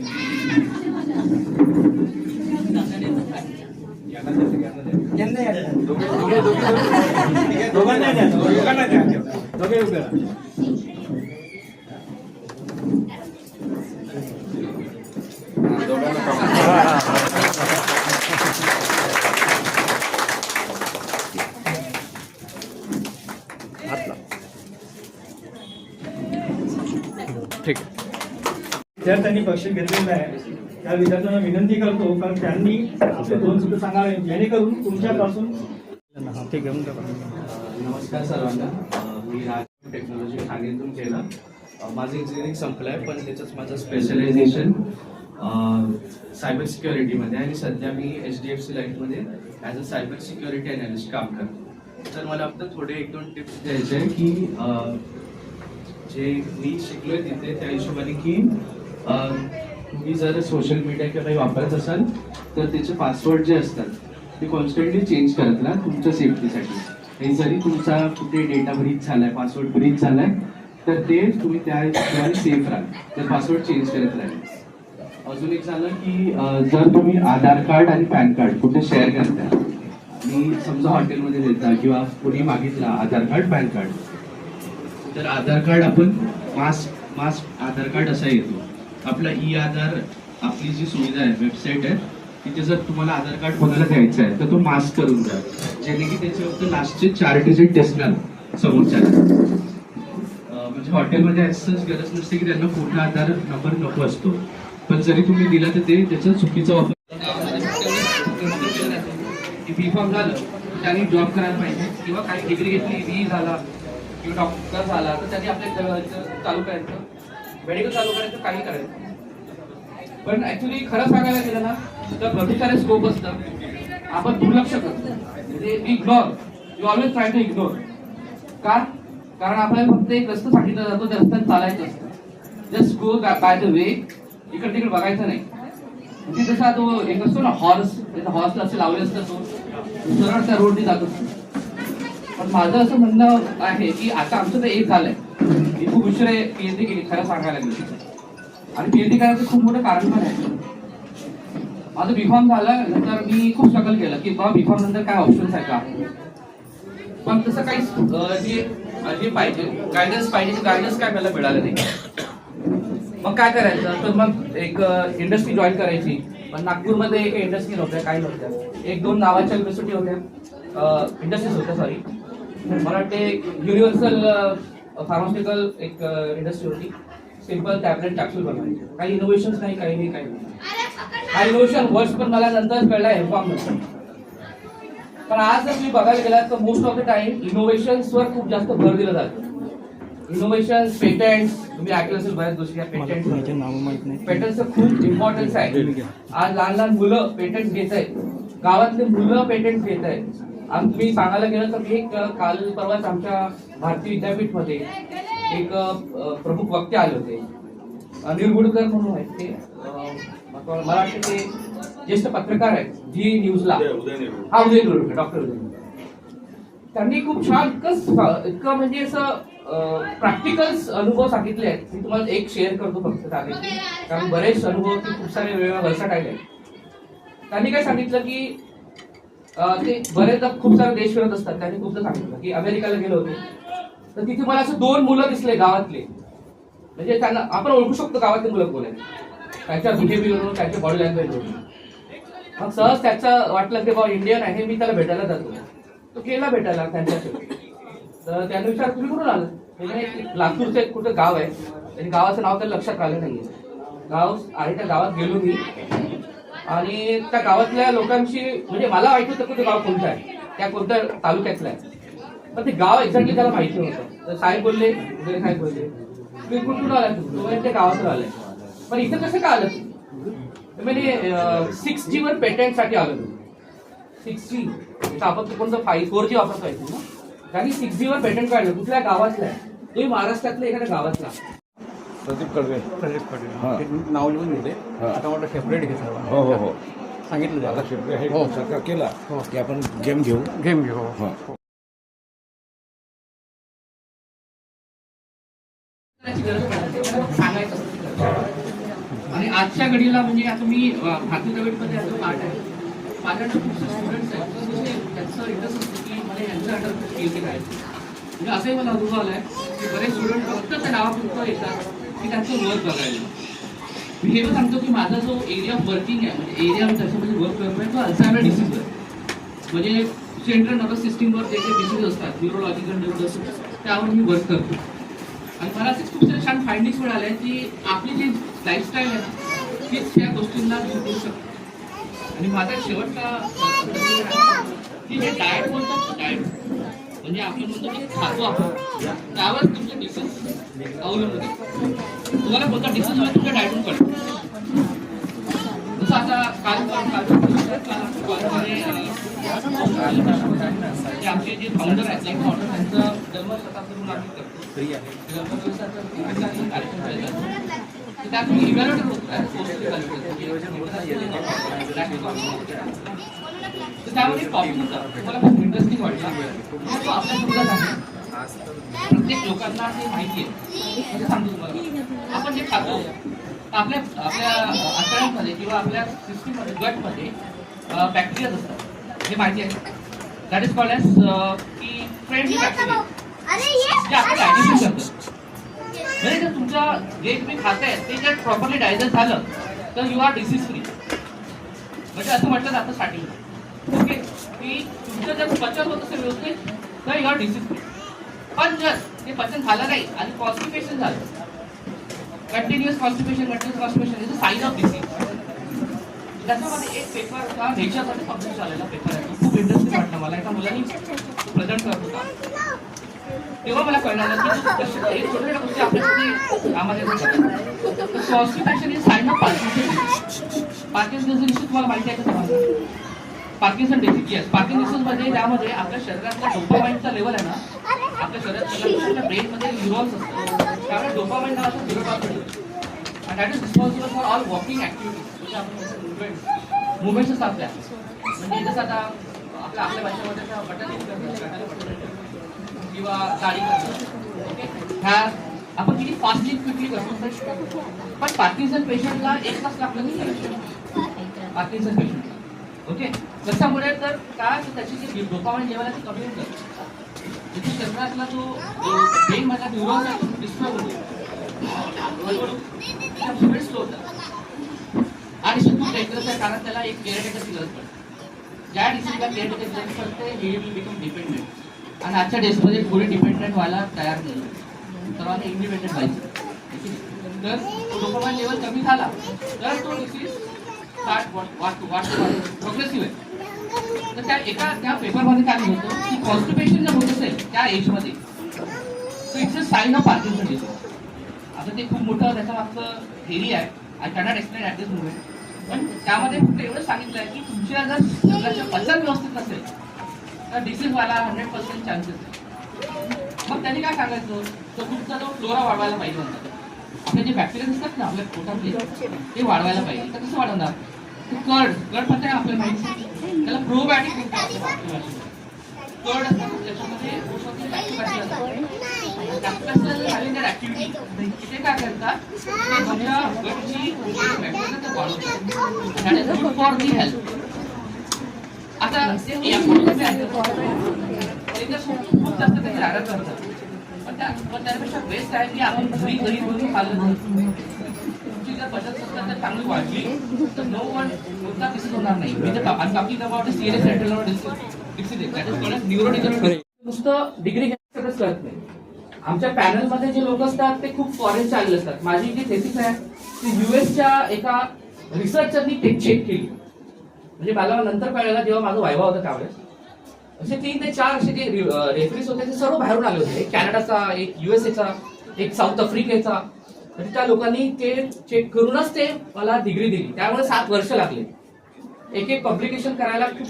दोघांना द्या. दोघे उभे राहा. विद्यार्थ्यांनी बक्षीस घेतलेलं आहे त्या विद्यार्थ्यांना विनंती करतो कारण त्यांनी आपले 2 शब्द सांगावे जेणेकरून तुमच्यापासून ते घेऊन नमस्कार सर्वांना. मी राज टेक्नॉलॉजी ठाणेतून केलं. माझं इंजिनिअरिंग संपलं आहे पण त्याच्यात माझं स्पेशलायझेशन सायबर सिक्युरिटीमध्ये आणि सध्या मी HDFC लाईफमध्ये as a cyber security analyst काम करतो. तर मला फक्त थोडे 1-2 टिप्स द्यायचे आहे की जे मी शिकलोय तिथे त्या हिशोबाने की तुम्ही जर सोशल मीडिया किंवा काही वापरत असाल तर त्याचे पासवर्ड जे असतात ते कॉन्स्टंटली चेंज करत राहा तुमच्या सेफ्टीसाठी. आणि जरी तुमचा कुठे डेटा ब्रीच झालाय, पासवर्ड ब्रीच झालाय तर ते तुम्ही त्या सेफ राहा, तर पासवर्ड चेंज करत राहा. अजून एक झालं की जर तुम्ही आधार कार्ड आणि पॅन कार्ड कुठे शेअर करता आणि समजा हॉटेलमध्ये देता किंवा कोणी मागितला आधार कार्ड पॅन कार्ड, तर आधार कार्ड आपण मास आधार कार्ड असा येतो. आपला आधार आपली जी सुविधा आहे, वेबसाईट आहे, तिथे जर तुम्हाला आधार कार्ड कोणाला द्यायचं आहे तर तो मास्क करून द्या, जेणे की त्याच्यावर लास्टचे 4 डिजिट दिसणार समोरच्याला. म्हणजे हॉटेलमध्ये असंच गरज नसते की त्यांना कुठला आधार नंबर नको असतो, पण जरी तुम्ही दिला तर ते त्याचा चुकीचा वापर. B.Pharm झालं त्यांनी जॉब करायला पाहिजे किंवा काही डिग्री घेतली, BE झाला किंवा डॉक्टर झाला तर त्यांनी आपल्या चालू करायचं, मेडिकल चालू करायचं, काही करायचं. पण ऍक्च्युली खरं सांगायला गेलं ना तर भविष्याने स्कोप असतं, आपण दुर्लक्ष करतो, म्हणजे ignore, you always try to ignore. का? कारण आपल्याला फक्त एक रस्ता सांगितला जातो, त्या रस्त्यात चालायचं असतं. Just go by the way, इकडे तिकडे बघायचं नाही. म्हणजे जसा तो एक असतो ना हॉर्सला असे लावले असतं, तो सरळ त्या रोडने जात असतो. पण माझं असं म्हणणं आहे की आता आमचं तर एक झालंय, मी खूप उशिरा PhD केली खरं सांगायला गेलं, आणि PhD करायचं खूप मोठं कारण पण आहे. माझं B.Pharm झालं नंतर मी खूप स्ट्रगल केलं की बाबा B.Pharm नंतर काय ऑप्शन्स आहे का, पण तसं काही जे पाहिजे गायडन्स पाहिजे, गायडन्स काय मला मिळालं नाही. मग काय करायचं, तर मग एक इंडस्ट्री जॉईन करायची. पण नागपूरमध्ये एक इंडस्ट्री नव्हत्या, काही नव्हत्या. 1-2 नावाच्या युनिव्हर्सिटी होत्या, इंडस्ट्रीज होत्या, सॉरी. मला वाटते युनिव्हर्सल फार्मास्युटिकल एक इंडस्ट्री होती, सिम्पल टॅबलेट कॅप्सूल बनवायचे. काही इनोव्हेशन्स नाही, काही नाही, काही नाही. हा इनोव्हेशन वर्ड्स पण मला नंतर कळला M.Pharm नंतर. पण आज जर तुम्ही बघायला गेलात तर मोस्ट ऑफ द टाइम इनोव्हेशन्सवर खूप जास्त भर दिला जातो. इनोव्हेशन, पेटंट्स, तुम्ही ऐकलं असेल बऱ्याच गोष्टी, पेटंटचं खूप इम्पॉर्टन्स आहे. आज लहान मुलं पेटंट घेत आहेत, गावातले मुलं पेटंट घेत आहेत. आणि तुम्ही सांगायला गेलं तर एक काल परवाच आमच्या भारतीय विद्यापीठमध्ये एक प्रमुख वक्ते आले होते, अनिल गुडकर म्हणून आहेत ते, मला वाटतं ते ज्येष्ठ पत्रकार आहेत जी न्यूजला, हा उदय निरुडकर, डॉक्टर उदय निरुडकर. त्यांनी खूप छान इतकं म्हणजे असं प्रॅक्टिकल्स अनुभव सांगितले आहेत. मी तुम्हाला एक शेअर करतो फक्त त्यापैकी, कारण बरेच अनुभव ते खूप सारे वेगवेगळ्या वर्षाटाईल आहेत. त्यांनी काय सांगितलं की ते बरेचदा खूप सारे देश फिरत असतात. त्यांनी खूपदा सांगितलं की अमेरिकाला गेलो होते तर तिथे मला असं 2 मुलं दिसले गावातले, म्हणजे त्यांना आपण ओळखू शकतो गावातले मुलं कोण आहेत, त्यांच्या बिहेवियरवरून, त्यांच्या बॉडी लँग्वेजवरून. मग सहज त्याचं वाटलं की बाबा इंडियन आहे, मी त्याला भेटायला जातो. तो गेला भेटायला त्यांच्याशी. तर त्याने विचार तुम्ही कुठून आलं, म्हणजे लातूरचं एक कुठं गाव आहे, आणि गावाचं नाव त्याला लक्षात आलं नाहीये. गाव आहे, त्या गावात गेलो मी आणि त्या गावातल्या लोकांशी, म्हणजे मला माहिती होतं की ते गाव कोणतं आहे, त्या कोणत्या तालुक्यातलं आहे, पण ते गाव एक्झॅक्टली त्याला माहिती नव्हतं. तर साहेब बोलले, साहेब बोलले तुम्ही कुठून आला, तुम्ही त्या गावातून आलाय, पण इथं कसं का आलं तू, म्हणजे 6G वर पेटंटसाठी आलं तू. 6G आपण कोणतं 4G वापरतोय तू ना, कारण 6G वर पेटंट काढलं, कुठल्या गावातलं आहे, तुम्ही महाराष्ट्रातल्या एखाद्या गावातला. प्रदीप कडवे नाव लिहून दिले, आता म्हटलं सेपरेट घे सर्व. हो हो हो, सांगितलं आता त्याला शेवटी हे सरकार केला की आपण गेम घेऊ. हो. सांगायचं. आणि आजच्या घडीला म्हणजे आता मी भारतीय विद्यापीठमध्ये असं पार्ट आहे, माझ्याकडे खूप स्टुडंट्स आहेत, त्यांचं इंटरेस्ट असतं की मला यांच्या अंडर PhD करायचं. म्हणजे असंही मला अनुभव आलाय की बरेच स्टुडंट फक्त त्या नावापुरतं येतात की त्यांचं वर्क बघायला. मी हे पण सांगतो की माझा जो एरिया ऑफ वर्किंग आहे, म्हणजे एरिया त्याच्यामध्ये वर्क करतोय तो अल्झायमर डिसीजवर, म्हणजे सेंट्रल नर्वस सिस्टीमवर जे काही डिसीज असतात, न्यूरोलॉजिकल डिसीज, त्यावर मी वर्क करतो. आणि मला असे खूप सारे छान फाइंडिंग्स मिळाले की आपली जी लाईफस्टाईल आहे ना, तीच या गोष्टींना शिकवू शकते. आणि माझा एक शेवटचा की जे डाएट बोलतात, डाएट म्हणजे आपण म्हणतो की खातो आपण, त्यावर तुमचे डिसीज अवलंबून आहे. तुम्हाला कोणता डिसीज आहे तुमच्या डाएटून कळतो. जसं आता आमचे जे फाउंडर आहेत त्यांचं जन्मशताब्दी म्हणून आम्ही करतो, फ्री आहे कार्यक्रम केला. त्यात मी इव्हॅल्युएटर होतो त्यामध्ये टॉपिक होता, मला खूप इंटरेस्टिंग वाटला. तो आपल्या शब्दात आहे, प्रत्येक लोकांना हे माहिती आहे. म्हणजे सांगतो तुम्हाला, आपण जे खातो आपल्या आतड्यांमध्ये किंवा आपल्या सिस्टीममध्ये, गटमध्ये बॅक्टेरिया असतात, हे माहिती आहे. दॅट इज कॉल्ड एज की फ्रेंडली बॅक्टेरिया, जे आपलं डायजेशन करतात. म्हणजे जर तुमचं जे तुम्ही खाताय ते जर प्रॉपरली डायजेस्ट झालं तर यू आर डिसीज फ्री. म्हणजे असं म्हटलं जातं स्टार्टिंगला, ओके, की तुमचं जर पचन होत असेल व्यवस्थित तर यू आर डिसीज फ्री. पण जर ते पचन झालं नाही आणि कॉन्स्टिपेशन झालं, continuous constipation is a sign of disease. त्याच्यामध्ये एक पेपर होता, नेचरमध्ये पब्लिश झालेला पेपर आहे, खूप इंटरेस्टिंग वाटलं मला. एका मुलांनी प्रेझेंट करत होता, तेव्हा मला कळलं की छोट्या छोट्या गोष्टी आपल्यासाठी कामात येतात. Constipation is sine of Parkinson. Parkinson disease तुम्हाला माहिती आहे का तुम्हाला? Parkinson disease, yes. पार्किन्सन मध्ये त्यामध्ये आपल्या शरीरातल्या डोपामाइनचा लेवल आहे ना, आपल्या शरीरात ब्रेनमध्ये न्यूरॉन्स असतात, त्यामुळे डोपामाइन नावाचा neurotransmitter and that is responsible for all walking activities. म्हणजे आपण मुवमेंट्स असतात आपल्या, म्हणजे जसं आता आपल्या भाषेमध्ये बटन किंवा गाडी करतो, ओके, ह्या आपण किती फास्टली क्विकली करतो. पण पार्किन्सन पेशंटला 1 तास लागला नाही करायचं. पार्किन्सन पेशंटला, ओके, कशामुळे तर काय त्याची जी डोपामाइन लेवल आहे ती कमी होऊन जाते. तिथे शरीरातला जो ब्रेन मधला न्यूरॉन आहे तो डिस्टर्ब होतो, स्लो होतात. आणि खूप डेंजरस आहे, कारण त्याला एक केअरटेकरची गरज पडते. ज्या डिसीजला केअरटेकरची गरज पडते ही विल बिकम डिपेंडेंट. आणि आजच्या डेजमध्ये पुढे डिपेंडेंट व्हायला तयार नाही, सर्वांना इंडिपेंडेंट व्हायचं. तर डोपामाइन लेवल कमी झाला तर तो डिसीज प्रोग्रेसिव्ह आहे. तर त्या पेपरमध्ये काय होतं की कॉन्स्टिपेशन जर होत असेल त्या एजमध्ये तर it's a sign of Parkinson disease. आता ते खूप मोठं त्याच्या मागचं थेरी आहे, I cannot explain at this moment. पण त्यामध्ये फक्त एवढं सांगितलं आहे की तुमच्या जर शरीराचं पचन व्यवस्थित नसेल तर डिसीज व्हायला 100% चान्सेस आहे. मग त्यांनी काय सांगायचं, तर तुमचा जो फ्लोरा वाढवायला पाहिजे म्हणतात. आपले जे बॅक्टेरिया असतात ना आपल्या पोटातले ते वाढवायला पाहिजे. तर कसं वाढवणार? कर्ड पण आपल्याला माहिती, त्याला प्रोबायोटिक म्हणतात. कर्ड असतात त्याच्यामध्ये ऍक्टिव्हिटी इथे काय करतात, ते तुमच्या गटची बॅक्टेरिया वाढवतात. Good for the health. आता खूप जास्त त्याची राहत करतात, पण त्यापेक्षा बेस्ट आहे की आपण घरी बनवून खाल्लं. तुमची जर बचत संस्था जर चांगली वाढली तर नो वन कोणता डिसीज होणार नाही. Talking about serious retinal disease that is called neurodegenerative. नुसतं डिग्री घेण्याचं करत नाही. आमच्या पॅनलमध्ये जे लोक असतात ते खूप फॉरेनचे आलेले असतात. माझी जी थेसिस आहे ती युएसच्या एका रिसर्चरनी चेक केली. म्हणजे मला नंतर कळलं जेव्हा माझा वायवा होता त्यावेळेस असे 3 ते 4 असे जे रेफरीज होते ते सर्व बाहेरून आले होते. एक कॅनडाचा, एक युएसएचा, एक साऊथ आफ्रिकेचा. म्हणजे त्या लोकांनी ते चेक करूनच ते मला डिग्री दिली. त्यामुळे 7 वर्ष लागले. एक पब्लिकेशन करायला खूप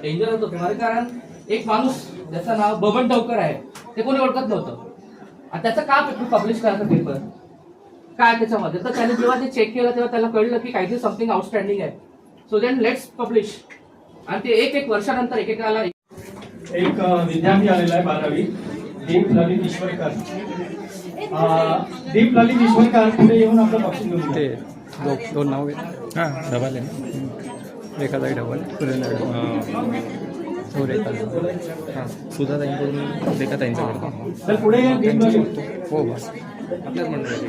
डेंजर होतं तुम्हाला, कारण एक माणूस ज्याचं नाव बबन टवकर आहे ते कोणी ओळखत नव्हतं. आणि त्याचं का पब्लिश करायचं पेपर काय त्याच्यामध्ये, तर त्याने जेव्हा ते चेक केलं तेव्हा त्याला कळलं की काहीतरी समथिंग आउटस्टँडिंग आहे. So then let's publish. आणि ते एक वर्षानंतर एकेकाला एक विद्यार्थी आलेला आहे 12वी, दीप ललित ईश्वरकर. दीप ललित ईश्वरकर पुढे येऊन आपलं बक्षीस घेऊन ते दोन नाव हां डबल आहे, एका जागी डबल हो रेखा हां सुधा ताईंकडून रेखा ताईंच्याकडून. तर पुढे या दीप ललित. हो बस आपल्याच मंडळाची.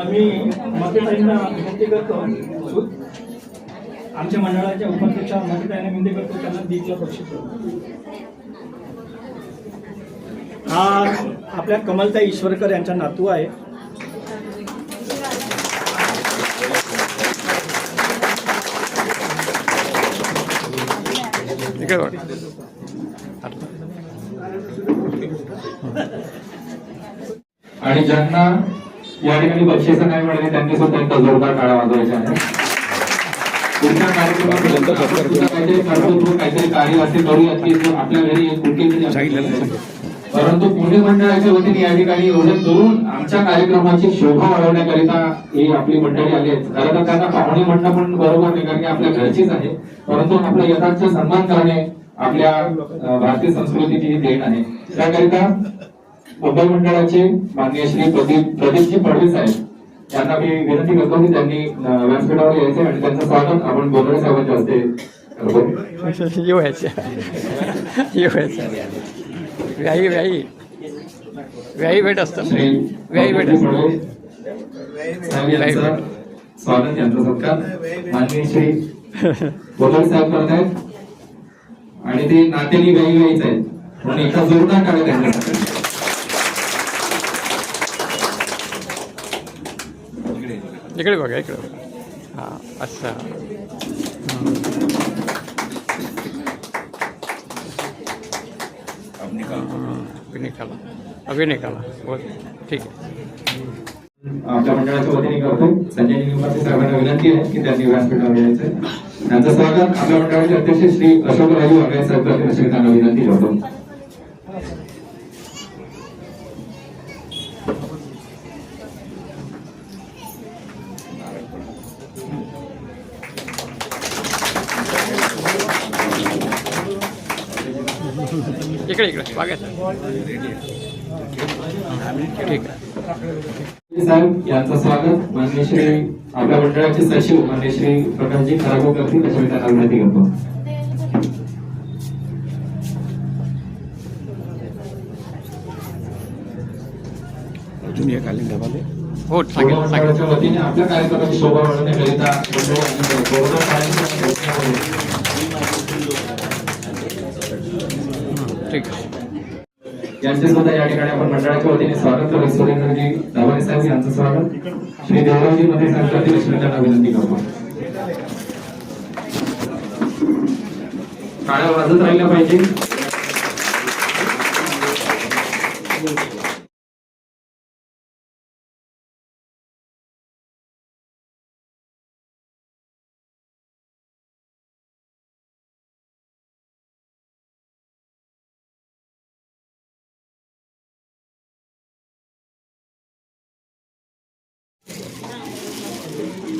मी मतेताईंना विनंती करतो, आमच्या मंडळाच्या उपाध्यक्षा मतेताईंना विनंती करतो त्यांना दीपला बक्षीस. आपल्या कमलताई ईश्वरकर यांच्या नातू आहे. इकडे बघ. आणि ज्यांना या ठिकाणी बक्षिसं नाही मिळाली त्यांनी सुद्धा एकदा जोरदार टाळ्या वाजवायच्या आहेत. पुढच्या कार्यक्रमात काहीतरी कर्तृत्व काहीतरी कार्य असे करूयात की जो आपल्या घरी एक कुठेतरी. परंतु पुणे मंडळाच्या वतीने या ठिकाणी एवढे करून आमच्या कार्यक्रमाची शोभा वाढवण्याकरिता ही आपली मंडळी आली आहेत. खरं तर त्यांना पाहुणे म्हणणं पण बरोबर नाही, कारण की आपल्या घरचीच आहे. परंतु आपल्या यथार्थ सन्मान करणे आपल्या भारतीय संस्कृतीची ही देण आहे. त्याकरिता मुंबई मंडळाचे माननीय श्री प्रदीपजी पडवे साहेब यांना मी विनंती करतो की त्यांनी व्यासपीठावर यायचे आणि त्यांचं स्वागत आपण बोलवडे साहेबांच्या हस्ते करतो. व्याही भेट असतं. व्याही भेट यांचं स्वागत यांचा सत्कार माननीय श्री बोलवडे साहेब करत आहेत आणि ते नात्याने व्याहीच आहेत म्हणून एका जोरदार टाळ्या त्यांच्यासाठी. इकडे बघा, इकडे बघा. हां, अच्छा. अभी निकाला. हो, ठीक आहे. आपल्या मंडळाच्या वतीने करतो. संजय निंबाते साहेबांना विनंती आहे की त्यांनी व्यासपीठावर यायचं. त्यांचं स्वागत आपल्या मंडळाचे अध्यक्ष श्री अशोकराजू आगळे साहेब करतील अशी त्यांना विनंती करतो. इकडे इकडे बागेत. ठीक आहे. साहेब यांचं स्वागत माननीय श्री आपल्या मंडळाचे सचिव माननीय श्री प्रकाशजी खरागो करतील अशी त्यांना विनंती करतो. हो, मंडळाच्या वतीने आपल्या कार्यक्रमाची शोभा वाढवण्याकरिता ठीक आहे. यांचे सुद्धा या ठिकाणी आपण मंडळाच्या वतीने स्वागत करू. सुरेंद्रजी दाभाडे साहेब यांचं स्वागत श्री देवरावजी मध्ये साहेब करतील अशी त्यांना विनंती करतो. टाळ्या वाजत राहिल्या पाहिजे.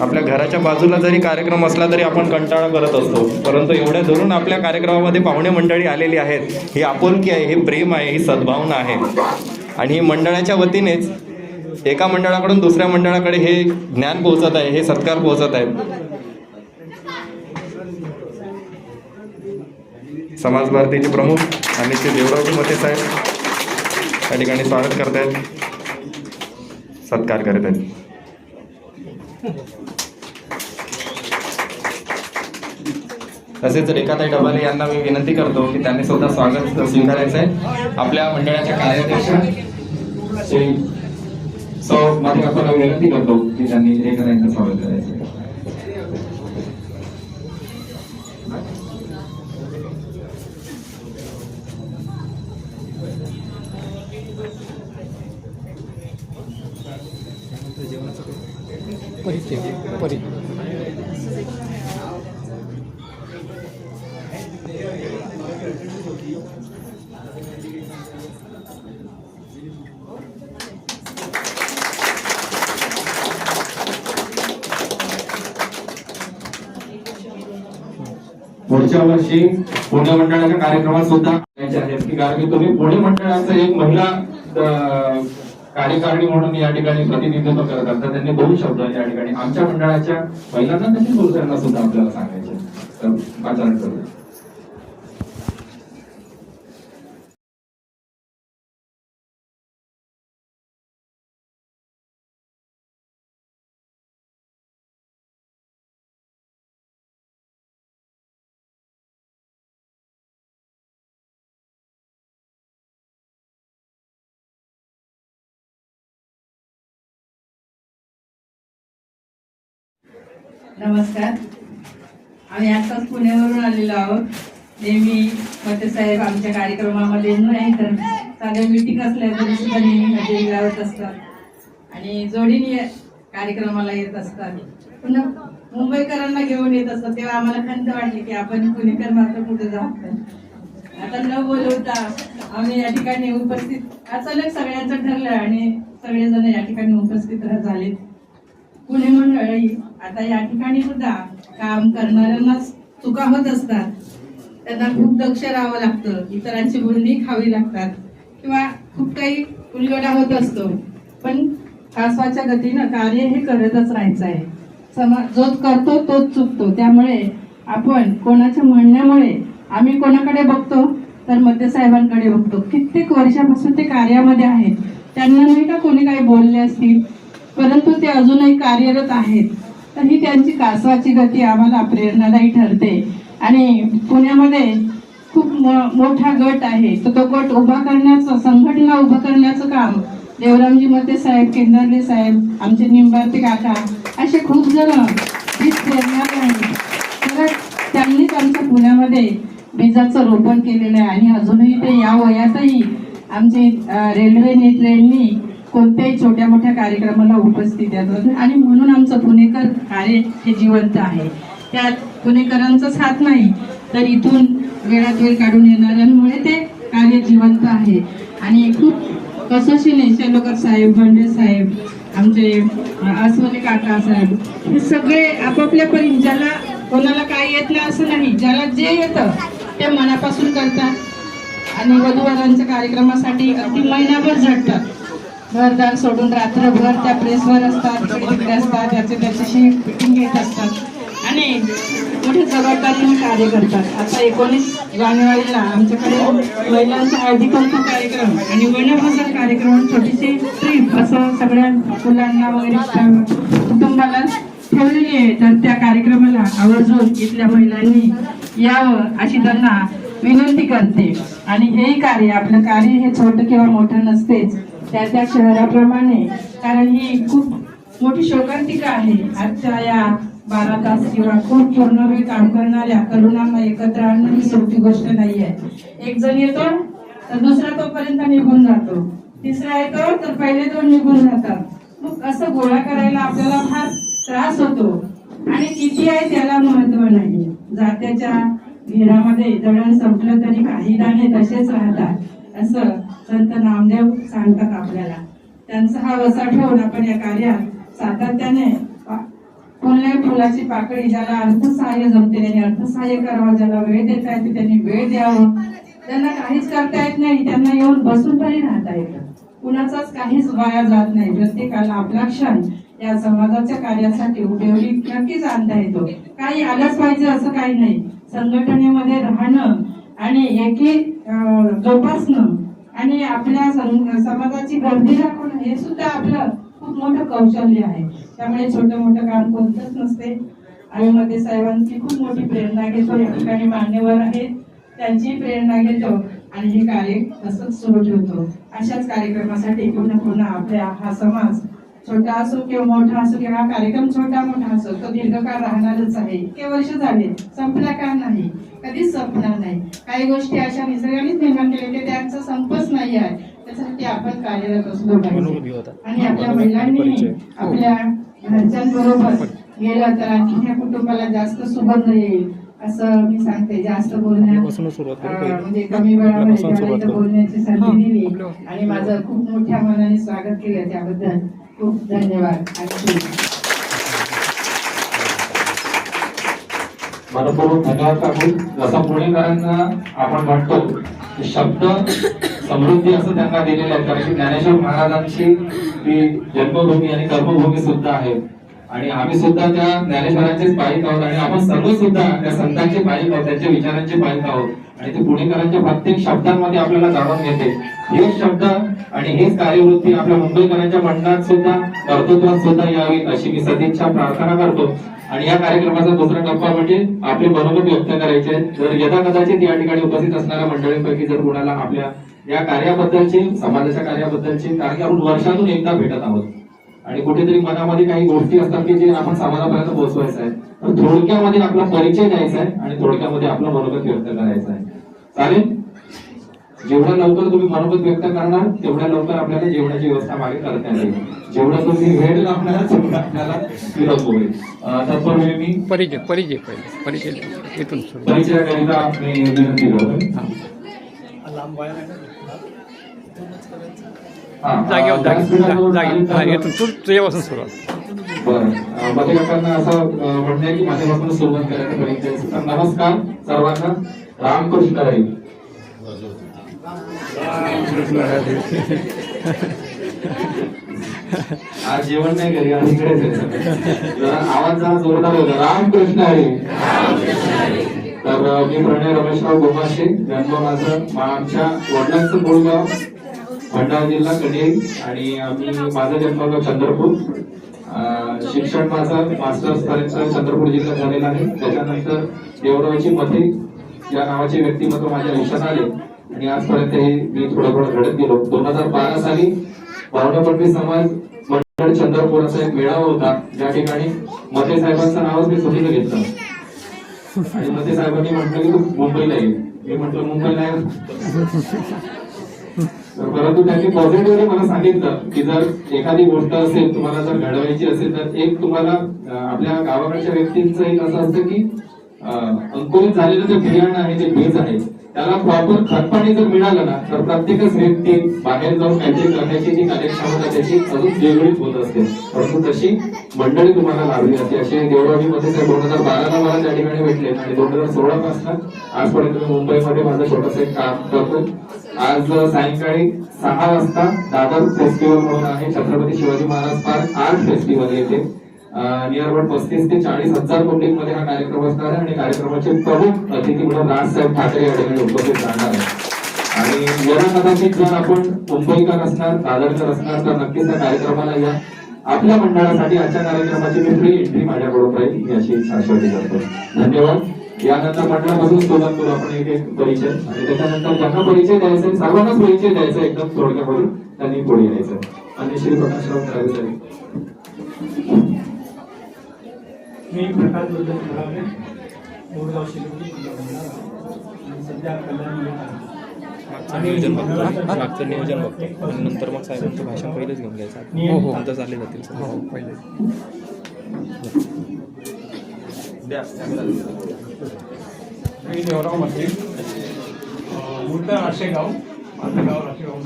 आपल्या घराच्या बाजूला जरी कार्यक्रम असला तरी आपण कंटाळा करत असतो, परंतु एवढ्या धरून आपल्या कार्यक्रमामध्ये पाहुणे मंडळी आलेली आहेत. ही आपुलकी आहे, हे प्रेम आहे, ही सद्भावना आहे. आणि ही मंडळाच्या वतीनेच एका मंडळाकडून दुसऱ्या मंडळाकडे हे ज्ञान पोहोचत आहे, हे सत्कार पोहोचत आहेत. समाज भारतीचे प्रमुख आणि श्री देवरावजी मते साहेब या ठिकाणी स्वागत करत आहेत, सत्कार करत आहेत. तसेच रेखाताई डबाले यांना मी विनंती करतो की त्यांनी सुद्धा स्वागत स्वीकारायचं आहे. आपल्या मंडळाच्या कार्याध्यक्ष श्री सौ मध्ये आपण विनंती करतो की त्यांनी रेखाताईंचं स्वागत करायचं आहे. पुढच्या वर्षी पुणे मंडळाच्या कार्यक्रमात सुद्धा आहेत की कारण की तुम्ही पुणे मंडळाचं एक महिला कार्यकारिणी म्हणून या ठिकाणी प्रतिनिधित्व करत असतात. त्यांनी 2 शब्द या ठिकाणी आमच्या मंडळाच्या महिलांना तसेच पुरुषांना सुद्धा आपल्याला सांगायचे, तर आचरण करूया. नमस्कार. आम्ही आत्ताच पुण्यावरून आलेलो आहोत. नेहमी मते साहेब आमच्या कार्यक्रमामध्ये नाही तर साध्या मीटिंग असल्या तरी सुद्धा नेहमी हजेरी लावत असतात आणि जोडीने कार्यक्रमाला येत असतात. पुन्हा मुंबईकरांना घेऊन येत असतात. तेव्हा आम्हाला खंत वाटली की आपण पुणेकर मात्र कुठे जात. आता न बोलवता आम्ही या ठिकाणी उपस्थित अचानक सगळ्यांचं ठरलं आणि सगळेजण या ठिकाणी उपस्थित झालेत. पुणे मंडळी आता या ठिकाणी सुद्धा काम करणाऱ्यांना चुका होत असतात. त्यांना खूप दक्ष राहावं लागतं, इतरांची बोलणी खावी लागतात किंवा खूप काही उलगडा होत असतो. पण कासवाच्या गतीनं कार्य हे करतच राहायचं आहे. जो करतो तोच चुकतो. त्यामुळे आपण कोणाच्या म्हणण्यामुळे आम्ही कोणाकडे बघतो तर मते साहेबांकडे बघतो. कित्येक वर्षापासून ते कार्यामध्ये आहेत. त्यांना नाही का कोणी काही बोलले असतील, परंतु ते अजूनही कार्यरत आहेत. तर ही त्यांची कासवाची गती आम्हाला प्रेरणादायी ठरते. आणि पुण्यामध्ये खूप मोठा गट आहे. तर तो गट उभा करण्याचं, संघटना उभं करण्याचं काम देवरामजी मते साहेब, केंद्रले साहेब, आमचे निंबाळते काका असे खूप जण प्रेरणादायी आहेत. तर त्यांनीच आमच्या पुण्यामध्ये बीजाचं रोपण केलेलं आहे आणि अजूनही ते या वयातही आमचे रेल्वेने, ट्रेननी कोणत्याही छोट्या मोठ्या कार्यक्रमाला उपस्थित येतात. आणि म्हणून आमचं पुणेकर कार्य हे जिवंत आहे. त्यात पुणेकरांचाच हात नाही तर इथून वेळात वेळ काढून येणाऱ्यांमुळे ते कार्य जिवंत आहे. आणि खूप कसोशीने शेलोकर साहेब, बंडे साहेब, आमचे आसवले काका साहेब हे सगळे आपापल्या परीने, ज्याला कोणाला काही येत नाही असं नाही, ज्याला जे येतं ते मनापासून करतात. आणि वधूवरांच्या कार्यक्रमासाठी अगदी महिनाभर झटतात. घरदार सोडून रात्रभर त्या प्रेसवर असतात, तिकडे असतात, त्याच्याशी मिटिंग घेत असतात आणि मोठ्या जबाबदारीने कार्य करतात. आता 19 जानेवारीला आमच्याकडे महिलांचा हळदी कुंकू कार्यक्रम आणि वनभोजन कार्यक्रम, छोटीशी ट्रीप असं सगळ्या मुलांना वगैरे कुटुंबाला ठेवलेली आहे. तर त्या कार्यक्रमाला आवर्जून इथल्या महिलांनी यावं अशी त्यांना विनंती करते. आणि हेही कार्य, आपलं कार्य हे छोटं किंवा मोठं नसतेच, त्या त्या शहराप्रमाणे, कारण ही खूप मोठी शोकांतिका आहे. आजच्या या 12 तास किंवा खूप पूर्णवेळ काम करणाऱ्या तरुणांना एकत्र आणणं ही सोपी गोष्ट नाही आहे. एक जण येतो तर दुसरा तोपर्यंत निघून जातो, तिसरा येतो तर पहिले 2 निघून जातात. मग असं गोळा करायला आपल्याला फार त्रास होतो आणि किती आहे त्याला महत्व नाही. जात्याच्या घेरामध्ये दळण संपलं तरी काही दाणे तसेच राहतात असं संत नामदेव सांगतात आपल्याला. त्यांचा हा वसा ठेवून आपण या कार्यात सातत्याने फुलाची पाकळी, ज्याला अर्थसहाय्य जमते त्यांनी अर्थसहाय्य करावं, ज्याला वेळ देता येते त्यांनी वेळ द्यावं, ज्यांना काहीच करता येत नाही त्यांना येऊन बसून तरी राहता येतं. कुणाचाच काहीच वाया जात नाही. प्रत्येकाला आपला क्षण या समाजाच्या कार्यासाठी उपयोगी नक्कीच आणता येतो. काही आलंच पाहिजे असं काही नाही. संघटनेमध्ये राहणं आणि एकी जोपासणं आणि आपल्या समाजाची गर्दी राखणं हे सुद्धा आपलं खूप मोठं कौशल्य आहे. त्यामुळे छोटं मोठं काम कोणतंच नसते. आणि मते साहेबांची खूप मोठी प्रेरणा घेतो. या ठिकाणी मान्यवर आहेत, त्यांची प्रेरणा घेतो आणि हे कार्य असंच सुरू ठेवतो. अशाच कार्यक्रमासाठी पुन्हा पुन्हा आपल्या हा समाज छोटा असो किंवा मोठा असो किंवा हा कार्यक्रम छोटा मोठा असो तो दीर्घकाळ राहणारच आहे. इतके वर्ष झाले, संपला का नाही, कधीच संपणार नाही. काही गोष्टी अशा निसर्गानेच निर्माण केलेल्या त्यांचा संपच नाही आहे. त्यासाठी आपण कार्यरत असलो पाहिजे. आणि आपल्या महिलांनी आपल्या घरच्यांबरोबर गेलं तर आणखी या कुटुंबाला जास्त सुगंध येईल असं मी सांगते. जास्त म्हणजे कमी वेळामध्ये बोलण्याची संधी दिली आणि माझं खूप मोठ्या मनाने स्वागत केलं त्याबद्दल खूप धन्यवाद. मनपूर्वक धन्यवाद काकू. जसं पुणेकरांना आपण म्हणतो शब्द समृद्धी असं त्यांना दिलेलं आहे, कारण की ज्ञानेश्वर महाराजांची ही जन्मभूमी आणि कर्मभूमी सुद्धा आहे आणि आम्ही सुद्धा त्या ज्ञानेश्वरांचेच पाईक आहोत आणि आपण सर्व सुद्धा त्या संतांचे पाईक आहोत, त्यांच्या विचारांचे पाईक आहोत आणि ते पुणेकरांच्या प्रत्येक शब्दांमध्ये आपल्याला जाणून घेते. हेच शब्द आणि हेच कार्यवृत्ती आपल्या मुंबईकरांच्या मंडळात सुद्धा कर्तृत्वात सुद्धा यावी अशी मी सदिच्छा प्रार्थना करतो. आणि या कार्यक्रमाचा दुसरा टप्पा म्हणजे आपले मनोगत व्यक्त करायचे. जर यदा कदाचित या ठिकाणी उपस्थित असणाऱ्या मंडळींपैकी जर कोणाला आपल्या या कार्याबद्दलचे, समाजाच्या कार्याबद्दलचे, कारण की आपण वर्षातून एकदा भेटत आहोत आणि कुठेतरी मनामध्ये काही गोष्टी असतात की जे आपण समाजापर्यंत पोहोचवायचं आहे. तर थोडक्यामध्ये आपला परिचय द्यायचा आहे आणि थोडक्यामध्ये आपलं मनोगत व्यक्त करायचं आहे. चालेल? जेवढ्या लवकर तुम्ही मनोगत व्यक्त करणार तेवढ्या लवकर आपल्याला जेवणाची व्यवस्था मागे करता येईल. जेवढं तुम्ही वेळ लागणार तेवढं आपल्याला विरोध होईल. तत्पूर्वी मी परिचय इथून सुरू. परिचयाकरिता मी विनंती करतो. लांब वाया नाही जागेवर इथून तुझ्यापासून सुरुवात. बरं, माझ्या काकांना असं म्हणणं आहे की माझ्यापासून सुरुवात करायची परिचयाची. तर नमस्कार सर्वांना, रामकृष्ण हरी. आज जेवण नाही घरी, आज इकडेच आहे. जरा आवाज जरा जोरदार होता. रामकृष्ण हरी. तर मी प्रणय रमेशराव गोमाशे, जन्म माझं आमच्या वडिलांचं मूळ गाव भंडारा जिल्हा कडेल आणि माझा जन्मगाव चंद्रपूर. शिक्षण माझं मास्टर्स पर्यंत चंद्रपूर जिल्ह्यात झालेलं आहे. त्याच्यानंतर देवरावची मते या नावाचे व्यक्तिमत्व माझ्या आयुष्यात आले आणि आजपर्यंत हे मी थोडं घडत गेलो. 2012 साली बावडा समाज मंडळ चंद्रपूर असा एक मेळावा होता, ज्या ठिकाणी मते साहेबांचं नावच मी सुनील घेतलं आणि मते साहेबांनी म्हटलं की तू मुंबईला ये. मी म्हटलं मुंबईला आहे, परंतु त्यांनी पॉझिटिव्हली मला सांगितलं की जर एखादी गोष्ट असेल तुम्हाला जर घडवायची असेल तर एक तुम्हाला आपल्या गावाकडच्या व्यक्तींचं एक असं असतं की अंकुरित झालेलं जे बियाणं आहे, जे बीज आहे, त्याला प्रॉपर खतपाणी जर मिळालं ना तर प्रत्येकच व्यक्ती बाहेर जाऊन काहीतरी करण्याची जी कार्यक्षमता त्याची अजून वेगळीच होत असते. परंतु तशी मंडळी तुम्हाला लाभली असते. असे देवरावी मध्ये 2012ला मला त्या ठिकाणी भेटले आणि 2016 पासून आजपर्यंत मी मुंबईमध्ये माझं छोटंसं एक काम करतो. आज सायंकाळी 6 वाजता दादर फेस्टिवल म्हणून आहे, Chhatrapati Shivaji Maharaj park art festival येते. नियर अबाउट 35 ते 40 हजार पब्लिक मध्ये हा कार्यक्रम असणार आहे आणि कार्यक्रमाचे प्रमुख अतिथी म्हणून राजसाहेब ठाकरे या ठिकाणी उपस्थित राहणार आहे. आणि जरा कदाचित जर आपण मुंबईकर असणार, दादरकर असणार तर नक्कीच त्या कार्यक्रमाला या. आपल्या मंडळासाठी आजच्या कार्यक्रमाची मी फ्री एंट्री माझ्याकडून राहील, मी अशी आश्वासन करतो. धन्यवाद. यानंतर मंडळापासून सुरुवात करू आपण एक परिचय आणि त्याच्यानंतर ज्यांना परिचय द्यायचा आहे सर्वांनाच परिचय द्यायचा एकदम थोडक्यामध्ये, त्यांनी पुढे यायचं. आणि श्री प्रकाशराव करावे. मी प्रकाश गुरुदास घोडावले, मोरगाव शिरोली, सध्या कल्याण मागचं नियोजन बघतो आणि नंतर मग साहेबांचं भाषण पहिलेच घेऊन घ्यायचं. नंतर चालले जातील पहिले. मी देवराव मध्ये मूळतः राशेगाव, माझं गाव राशेगाव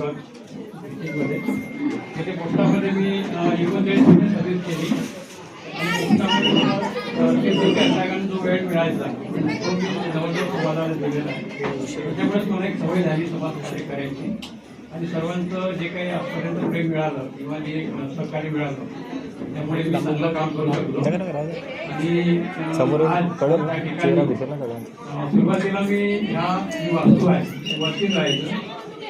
डिस्ट्रिक्टमध्ये. तिथे पोस्टामध्ये मी 39 सर्व्हिस केली आणि पोस्टामध्ये मला जो वेळ मिळायचा तो मी जवळजवळ समाजाला दिलेला आहे. त्याच्यामुळेच मला एक सवय झाली समाजकार्य करायची आणि सर्वांचं जे काही आजपर्यंत प्रेम मिळालं किंवा जे सहकार्य मिळालं त्यामुळे मी चांगलं काम करू शकलो. आणि सुरुवातीला मी ह्या जी वास्तू आहे वरतीच राहायचं.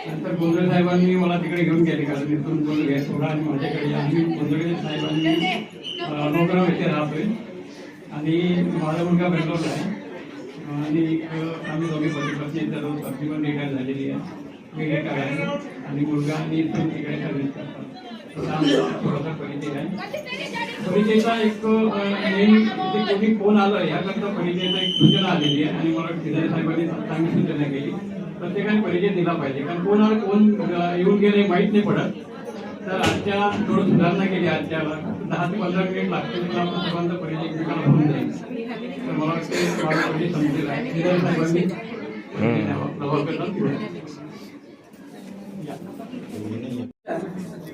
नंतर गोंधळे साहेबांनी मला तिकडे घेऊन गेले, कारण इथून गोंधळे सोडा आणि माझ्याकडे आम्ही गोंधळे साहेबांनी नोकराव येथे राहतोय आणि माझा मुलगा बेंगलोरला आहे आणि आम्ही दोघे पती तर पत्नी पण रिटायर झालेली आहे, मी रिटायर आहे आणि मुलगा आणि इथून तिकडे सर्व्हिस करतात. थोडासा परिचय आहे. परिचयचा एक मेन जे कोणी फोन आलं याकरता परिचयाचा एक सूचना आलेली आहे आणि मला खिदारे साहेबांनी चांगली सूचना केली. प्रत्येकाने परिचय दिला पाहिजे, कारण कोण येऊन गेले माहीत नाही पडत. तर आजच्या थोडं सुधारणा केली, आजच्या 10 ते 15 मिनिट लागतील तर आपण सर्वांचा परिचय एकमेकांना होऊन जाईल. तर मला वाटते माझा परिचय समजेल आहे. खिदारे साहेबांनी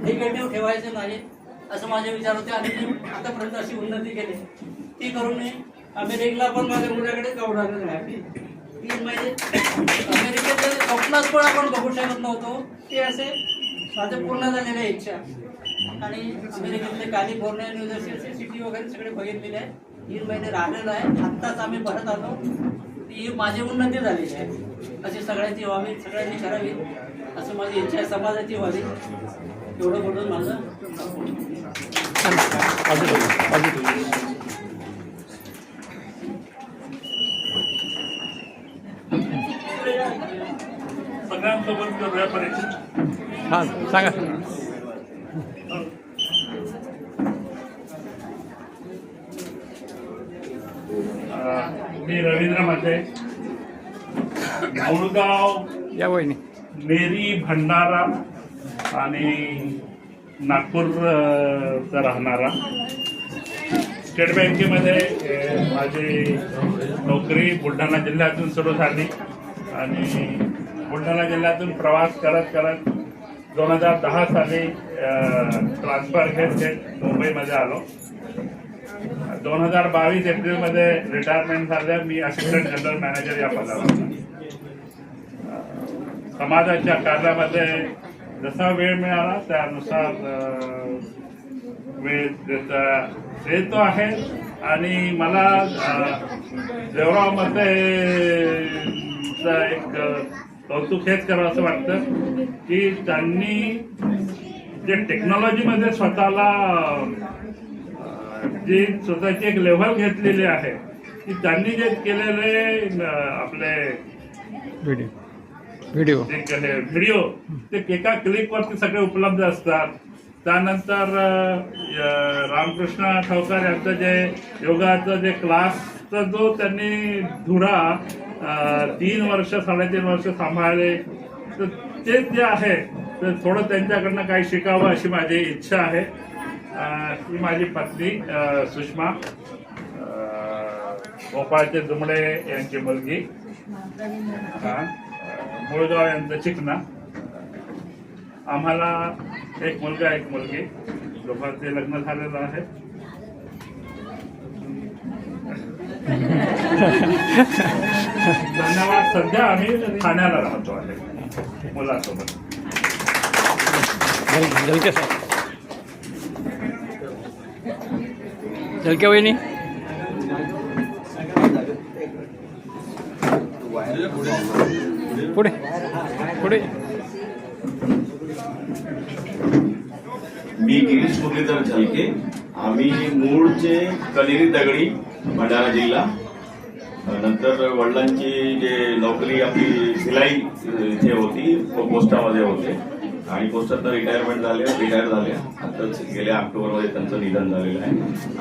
निगेटिव्ह ठेवायचं नाही असं माझे विचार होते आणि मी आतापर्यंत अशी उन्नती केली ती करून मी अमेरिकेला पण माझ्या मुलाकडे जाऊन आहे. 3 महिने अमेरिकेचं स्वप्नात पण आपण बघू शकत नव्हतो ते असे माझं पूर्ण झालेल्या इच्छा. आणि अमेरिकेतले कॅलिफोर्निया, न्यूजर्सी सिटी वगैरे सगळे बघितलेले आहे. 3 महिने राहिलेलं आहे. आत्ताच आम्ही परत आलो. ती माझी उन्नती झालेली आहे. अशी सगळ्यांची व्हावी, सगळ्यांनी करावी असं माझी इच्छा आहे. समाजाची व्हावी एवढं बोलून माझं हां सांगा. मी रवींद्र मते, मुळगाव या वहिनी नेरी भंडारा आणि नागपूरचा राहणारा. स्टेट बँकेमध्ये माझी नोकरी बुलढाणा जिल्ह्यातून सुरू झाली आणि बुलढाणा जिल्ह्यातून प्रवास करत करत 2010 साली ट्रान्सफर घेत मुंबईमध्ये आलो. 2022 एप्रिलमध्ये रिटायरमेंट झालं. मी असिस्टंट जनरल मॅनेजर या पदावर. समाजाच्या कार्यामध्ये जसा वेळ मिळाला त्यानुसार वेळ देतो आहे आणि मला देवरावमध्ये एक कौतुक हेच करावं असं वाटतं की त्यांनी जे टेक्नॉलॉजीमध्ये स्वतःला जी स्वतःची एक लेव्हल घेतलेली आहे की त्यांनी जे केलेले आपले व्हिडिओ ते एका क्लिकवरती सगळे उपलब्ध असतात. त्यानंतर रामकृष्ण ठावकर यांचं जे योगाचं जे क्लासचा जो त्यांनी धुरा 3 वर्ष 3.5 वर्ष सांभाळले, तर ते जे आहे तर थोडं त्यांच्याकडनं काही शिकावं अशी माझी इच्छा आहे. ही माझी पत्नी सुषमा, गोपाळचे जुमडे यांची मुलगी, मुळगाव यांचं चिकना. आम्हाला एक मुलगा एक मुलगी, दोघांचे लग्न झालेलं आहे. धन्यवाद. सध्या आम्ही ठाण्याला राहतो आहे मुलासोबत. जलके सर, जलके वहिनी पुढे पुढे. मी गिरीश मुरलीधर झलके. आम्ही मूळचे कनेरी दगडी, भंडारा जिल्हा. नंतर वडिलांची जे नोकरी आपली सिलाई इथे होती, पोस्टामध्ये होते आणि पोस्टातनं रिटायर झाले. आताच गेल्या ऑक्टोबरमध्ये त्यांचं निधन झालेलं आहे.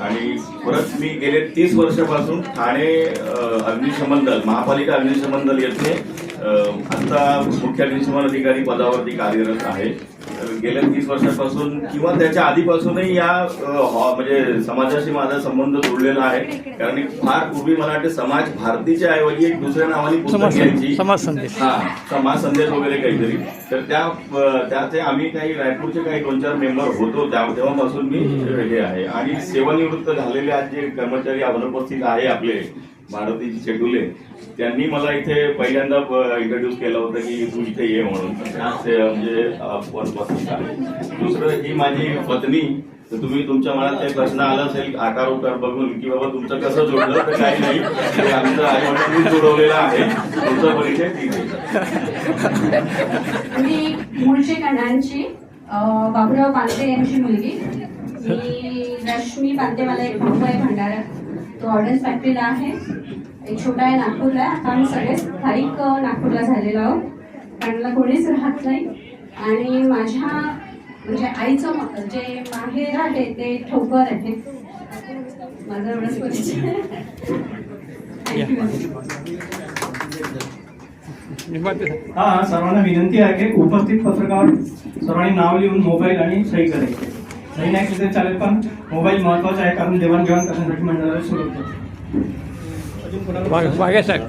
आणि परत मी गेले 30 वर्षापासून ठाणे अग्निशमन दल, महापालिका अग्निशमन दल येथे आता मुख्य अग्निशमन अधिकारी पदावरती कार्यरत आहे. गेल्या 30 वर्षापासून किंवा त्याच्या आधीपासूनही या म्हणजे समाजाशी माझा संबंध जोडलेला आहे. कारण फार पूर्वी मला वाटतं समाज भारतीच्या ऐवजी एक दुसऱ्या नावाने पुस्तक घ्यायची, समाज संदेश, समाज संदेश वगैरे काहीतरी. तर त्याचे आम्ही काही रायपूरचे काही 2-4 मेंबर होतो. तेव्हापासून मी हे आहे. आणि सेवानिवृत्त झालेले आज जे कर्मचारी अनुपस्थित आहे आपले मारुती शेटुले, त्यांनी मला इथे पहिल्यांदा इंट्रोड्यूस केलं होतं की तू इथे ये म्हणून. म्हणजे उपस्थित आहे. दुसरं, ही माझी पत्नी. तर तुम्ही तुमच्या मनात काही प्रश्न आला असेल आकार उकार बघून की बाबा तुमचं कसं जोडलं, तर काही नाही, आमचं आईवडिलांनी जोडवलेलं आहे. तुमचा परिचय ठीक आहे. मी मूळची कणांची बाबूराव पांते यांची मुलगी. मी रश्मी पांते, मला एक भाऊ आहे भंडारा, तो ऑर्डन्स फॅक्टरीला आहे. एक छोटा आहे नागपूरला. आता आम्ही सगळे स्थायिक नागपूरला झालेलो आहोत, कारण मला कोणीच राहत नाही. आणि माझ्या म्हणजे आईचं जे माहेर आहे ते ठोकर आहे. माझं एवढंच परिचय. हा, सर्वांना विनंती आहे की उपस्थित पत्रकार सर्वांनी नाव लिहून मोबाईल आणि सही करायची. सही नाही केली तर चालेल, पण मोबाईल महत्वाचा आहे कारण देवाणघेवाण करण्यासाठी मंडळाला सुरू होतं. अजून कोणाला वाघे साहेब.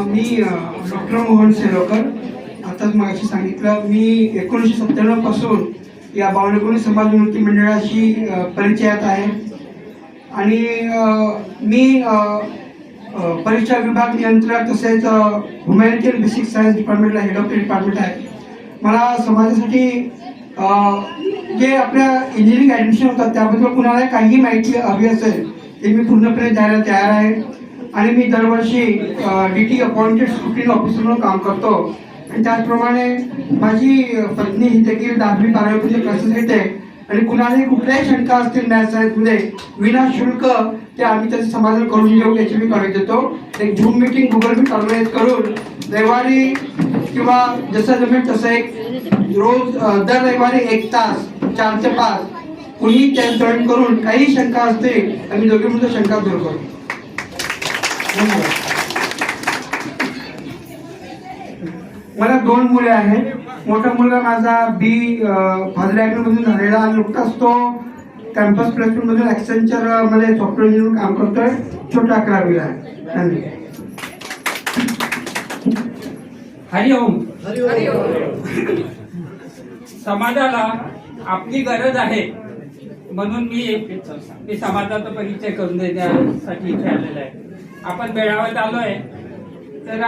मी डॉक्टर मोहन सेलोकर. आताच मागाशी सांगितलं, मी 1997 पासून या बावनकुळे समाज उन्नती मंडळाशी परिचयात आहे. आणि मी परीक्षा विभाग नियंत्रक तसेच ह्युमॅनिटेरियन बेसिक सायन्स डिपार्टमेंटला हेड ऑफ द डिपार्टमेंट आहे. मला समाजासाठी जे आपल्या इंजिनिअरिंग ॲडमिशन होतात त्याबद्दल कुणाला काही माहिती हवी असेल ते मी पूर्णपणे द्यायला तयार आहे. आणि मी दरवर्षी DT अपॉइंटेड स्क्रुटिनी ऑफिसर म्हणून काम करतो. आणि त्याचप्रमाणे माझी पत्नी ही देखील 10वी 12वीचे क्लासेस घेते आणि कुणालाही कुठल्याही शंका असतील न्यायसाहेबमध्ये विनाशुल्क ते आम्ही त्याचं समाधान करून घेऊ याची मी कळत देतो. एक Zoom meeting Google Meet organise करून रविवारी किंवा जसं जमेल तसं एक रोज दर रविवारी 1 तास 4 ते 5 कुणी त्या जॉईन करून काही शंका असतील आम्ही दोघे मिळून शंका दूर करू. धन्यवाद. मला 2 मुले आहेत. मोठा मुलगा माझा बी फादर मधून झालेला आणि नुकताच तो कॅम्पस प्लेसमेंट मधून ऍक्सेंचर मध्ये सॉफ्टवेअर इंजिनियर काम करतोय. छोटा 11वीला आहे. धन्यवाद. हरिओम. समाजाला आपली गरज आहे म्हणून मी समाजाचा परिचय करून देण्यासाठी इथे आलेला आहे. आपण बेळगावात आलोय तर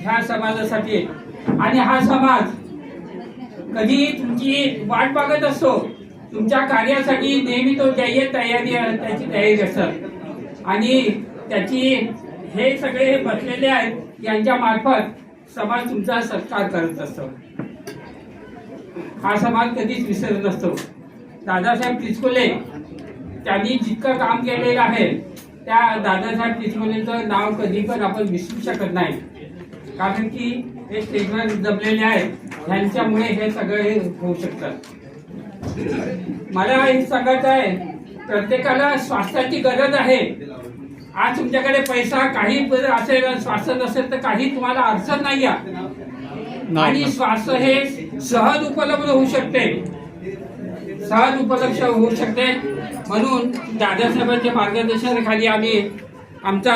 ह्या समाजासाठी आणि हा समाज कधी तुमची वाट बघत असतो. तुमच्या कार्यासाठी नेहमी तो त्याची तयारी असतात आणि त्याची हे सगळे बसलेले आहेत यांच्या मार्फत समाज तुमचा सत्कार करत असतो. हा समाज कधीच विसरत नसतो. दादासाहेब तिसकोले त्यांनी जितकं काम केलेलं आहे त्या दादासाहेब तिसकोलेचं नाव कधी पण आपण विसरू शकत नाही. कारण की हे स्टेजवर जमलेले आहेत ह्यांच्यामुळे हे सगळे होऊ शकतात. मला हे सांगायचं आहे प्रत्येकाला स्वास्थ्याची गरज आहे. आज तुमच्याकडे पैसा काही असेल स्वास्थ्य नसेल तर काही तुम्हाला अडचण नाही आहे आणि स्वास्थ्य हे सहज उपलब्ध होऊ शकते. म्हणून दादासाहेबांच्या मार्गदर्शनाखाली आम्ही आमचा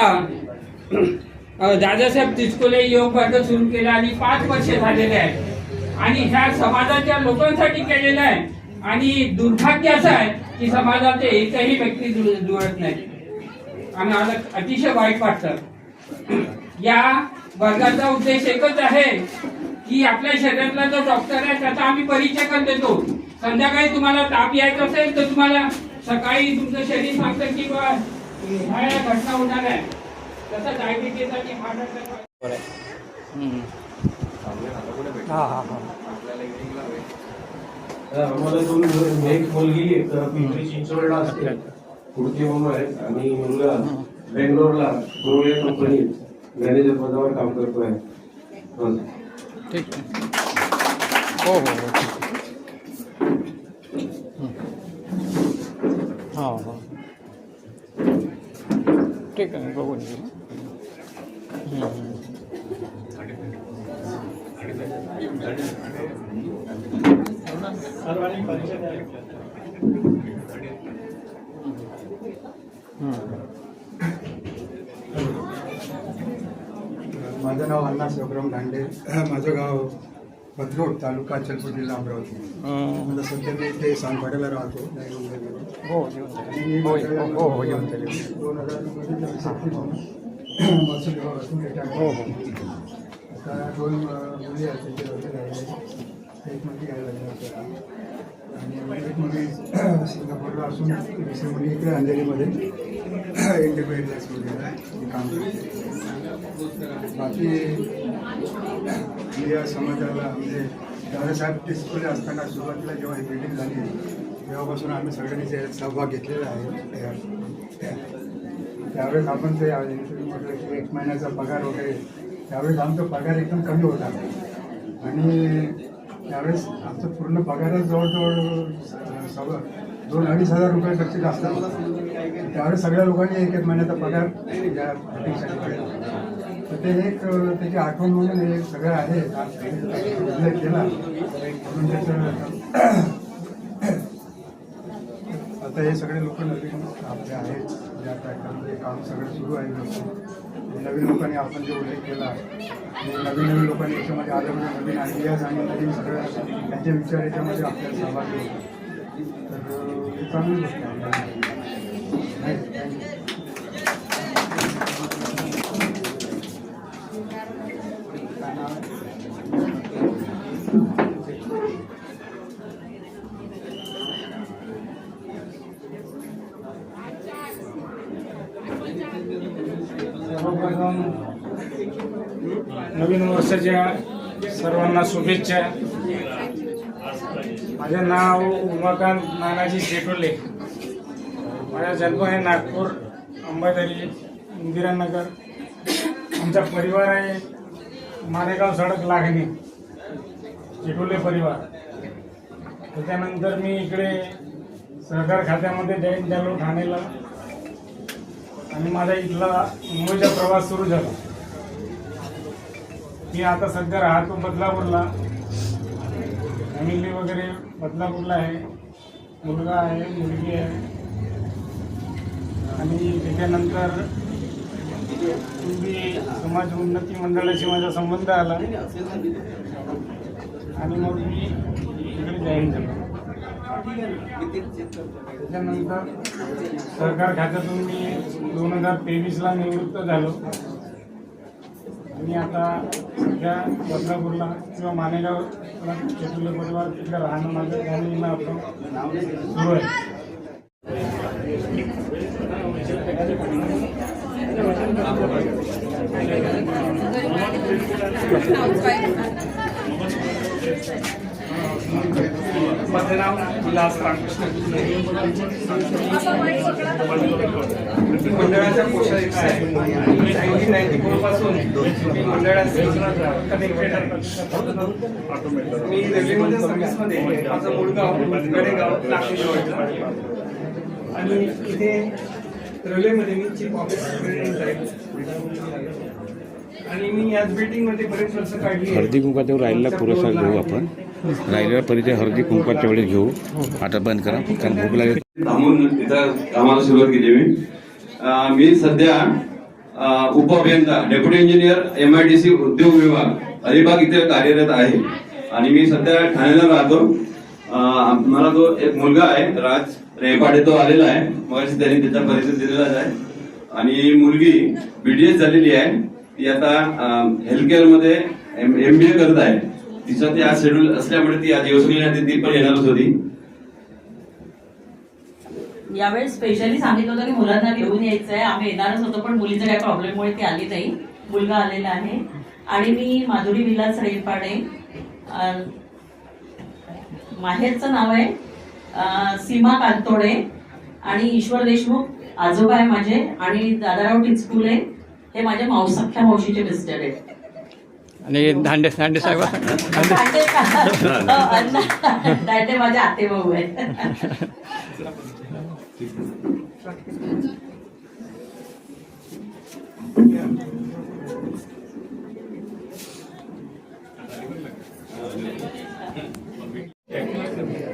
दादासाहेब तिसकोले योग वर्ग सुरू केला आणि 5 वर्षे झालेले आहे आणि ह्या समाजाच्या लोकांसाठी केलेलं आहे. आणि दुर्भाग्य असं आहे की समाजाचे एकही व्यक्ती जुळत नाही. आम्हाला अतिशय वाईट वाटतं. या वर्गाचा उद्देश एकच आहे की आपल्या शरीरातला जो डॉक्टर आहे त्याचा आम्ही परिचय करून देतो. संध्याकाळी तुम्हाला ताप यायचा असेल तर तुम्हाला सकाळी तुमचं शरीर सांगतं की ह्या घटना होणार आहे. तसं डायबिटीज आणि हार्ट अटॅक आम्हाला एक मुलगी पिंपरी चिंचवडला असते पुढची मुंबई आहे आणि मुलगा बेंगलोरला गोळ्या कंपनीत मॅनेजर पदावर काम करतोय. ठीक आहे. हो हो हो. हो ठीक आहे बघून घेऊ. माझं नाव अण्णा शिवराम दांडे. माझं गाव भद्रोट तालुका अचलपूर जिल्हा अमरावती. आता सध्या मी इथे सानपाड्याला राहतो. हो येऊन जाईल. 2000 महसूल विभागातून रिटायर. हो हो. आता 2 मुली आहेत त्यांचे लग्न झालेले. एक मुलगी आहे लग्न आणि एक मुलगी सिंगापूरला असून दुसरी मुलगी इकडे अंधेरीमध्ये इंडिपेंडंट स्कूलला काम करते. बाकी मी या समाजाला म्हणजे दादासाहेब तिसकोले असताना सुरुवातीला जेव्हा ही मीटिंग झाली तेव्हापासून आम्ही सगळ्यांनी त्यात सहभाग घेतलेला आहे. त्यावेळेस आपण ते म्हटलं की 1 महिन्याचा पगार वगैरे त्यावेळेस आमचा पगार एकदम कमी होता आणि त्यावेळेस आमचं पूर्ण पगारच जवळजवळ सगळं 2-2.5 हजार रुपयापेक्षा जास्त होता. त्यावेळेस सगळ्या लोकांनी 1-1 महिन्याचा पगार या मीटिंगसाठी केला. तर ते एक त्याची आठवण म्हणून हे सगळं आहे उल्लेख केला म्हणून त्याचं आता हे सगळे लोक नवीन आपले आहेत ज्या ट्रॅक्टरमध्ये काम सगळं सुरू आहे. नवीन लोकांनी आपण जो उल्लेख केला नवीन लोकांनी याच्यामध्ये आल्यामुळे नवीन आयडियाज आणि नवीन सगळं त्यांचे विचार याच्यामध्ये आपल्याला सहभागी होतात. तर हे चांगली गोष्ट आहे. सर्वप्रथम नवीन वर्षाच्या सर्वांना शुभेच्छा. माझे नाव उमाकांत नानाजी शेटोले. माझा जन्म आहे नागपूर अंबाझरी इंदिरानगर. आमचा परिवार आहे मालेगाव सडक लागणे शेटोले परिवार. त्याच्यानंतर मी इकडे सहकार खात्यामध्ये जॉईन झालो ठाणेला आणि माझा इथला मुंबईचा प्रवास सुरू झाला. मी आता सध्या राहतो बदलापूरला. फॅमिली वगैरे बदलापूरला आहे. मुलगा आहे, मुलगी आहे. आणि त्याच्यानंतर पूर्वी समाज उन्नती मंडळाशी माझा संबंध आला आणि मग मी इकडे जॉईन झालो. त्याच्यानंतर सहकार खात्यातून मी 2023ला निवृत्त झालो आणि आता सध्या बदलापूरला किंवा मानेगावला शेटोले परिवार तिकडे राहणं माझं फॅमिलीला आपलं सुरू आहे. माझं नाव विलास रामकृष्ण. मंडळाच्या कोषाध्यक्ष आहे. 1994 पासून मी मंडळाचे कनेक्टेड आहे. मी रेल्वेमध्ये सर्व्हिसमध्ये माझं मूळ गाव गडेगाव नागपूर आणि इथे रेल्वेमध्ये मी चीफ ऑफिसर आहे. आणि मी याच बिल्डिंगमध्ये बरेच वर्ष काढली. हळदी कुंकाच्यावर राहिलेला पुरेसा घेऊ आपण. राहिलेला परिचय हळदी कुंकाच्या वेळेस घेऊ. आता बंद करा कारण भूक लागेल. थांबून इथं कामाला सुरुवात केली मी सध्या उपअभियंता डेप्युटी इंजिनियर MIDC उद्योग विभाग अलिबाग इथे कार्यरत आहे आणि मी सध्या ठाण्याला राहतो. मला तो एक मुलगा आहे राज रेपाडे, तो आलेला आहे मग त्यांनी त्याचा परिचय दिलेलाच आहे. आणि मुलगी BDS झालेली आहे. ती आता हेल्थ केअर मध्ये MBA करत आहे. तिचं ते आज शेड्यूल असल्यामुळे ती आज येऊ शकली नाही. ती पण येणारच होती. यावेळेस स्पेशली सांगितलं होतं की मुलांना घेऊन यायचं आहे. आम्ही येणारच होतो पण मुलीच्या काही प्रॉब्लेममुळे ती आली नाही. मुलगा आलेला आहे. आणि मी माधुरी विलास रेपाडे. माहेरचं नाव आहे सीमा कांतोडे आणि ईश्वर देशमुख आजोबा आहे माझे. आणि दादाराव टिचकुले हे माझ्या सख्या मावशीचे मिस्टर आहेत. आणि दांडे साहेब दांडे माझे आते भाऊ आहेत.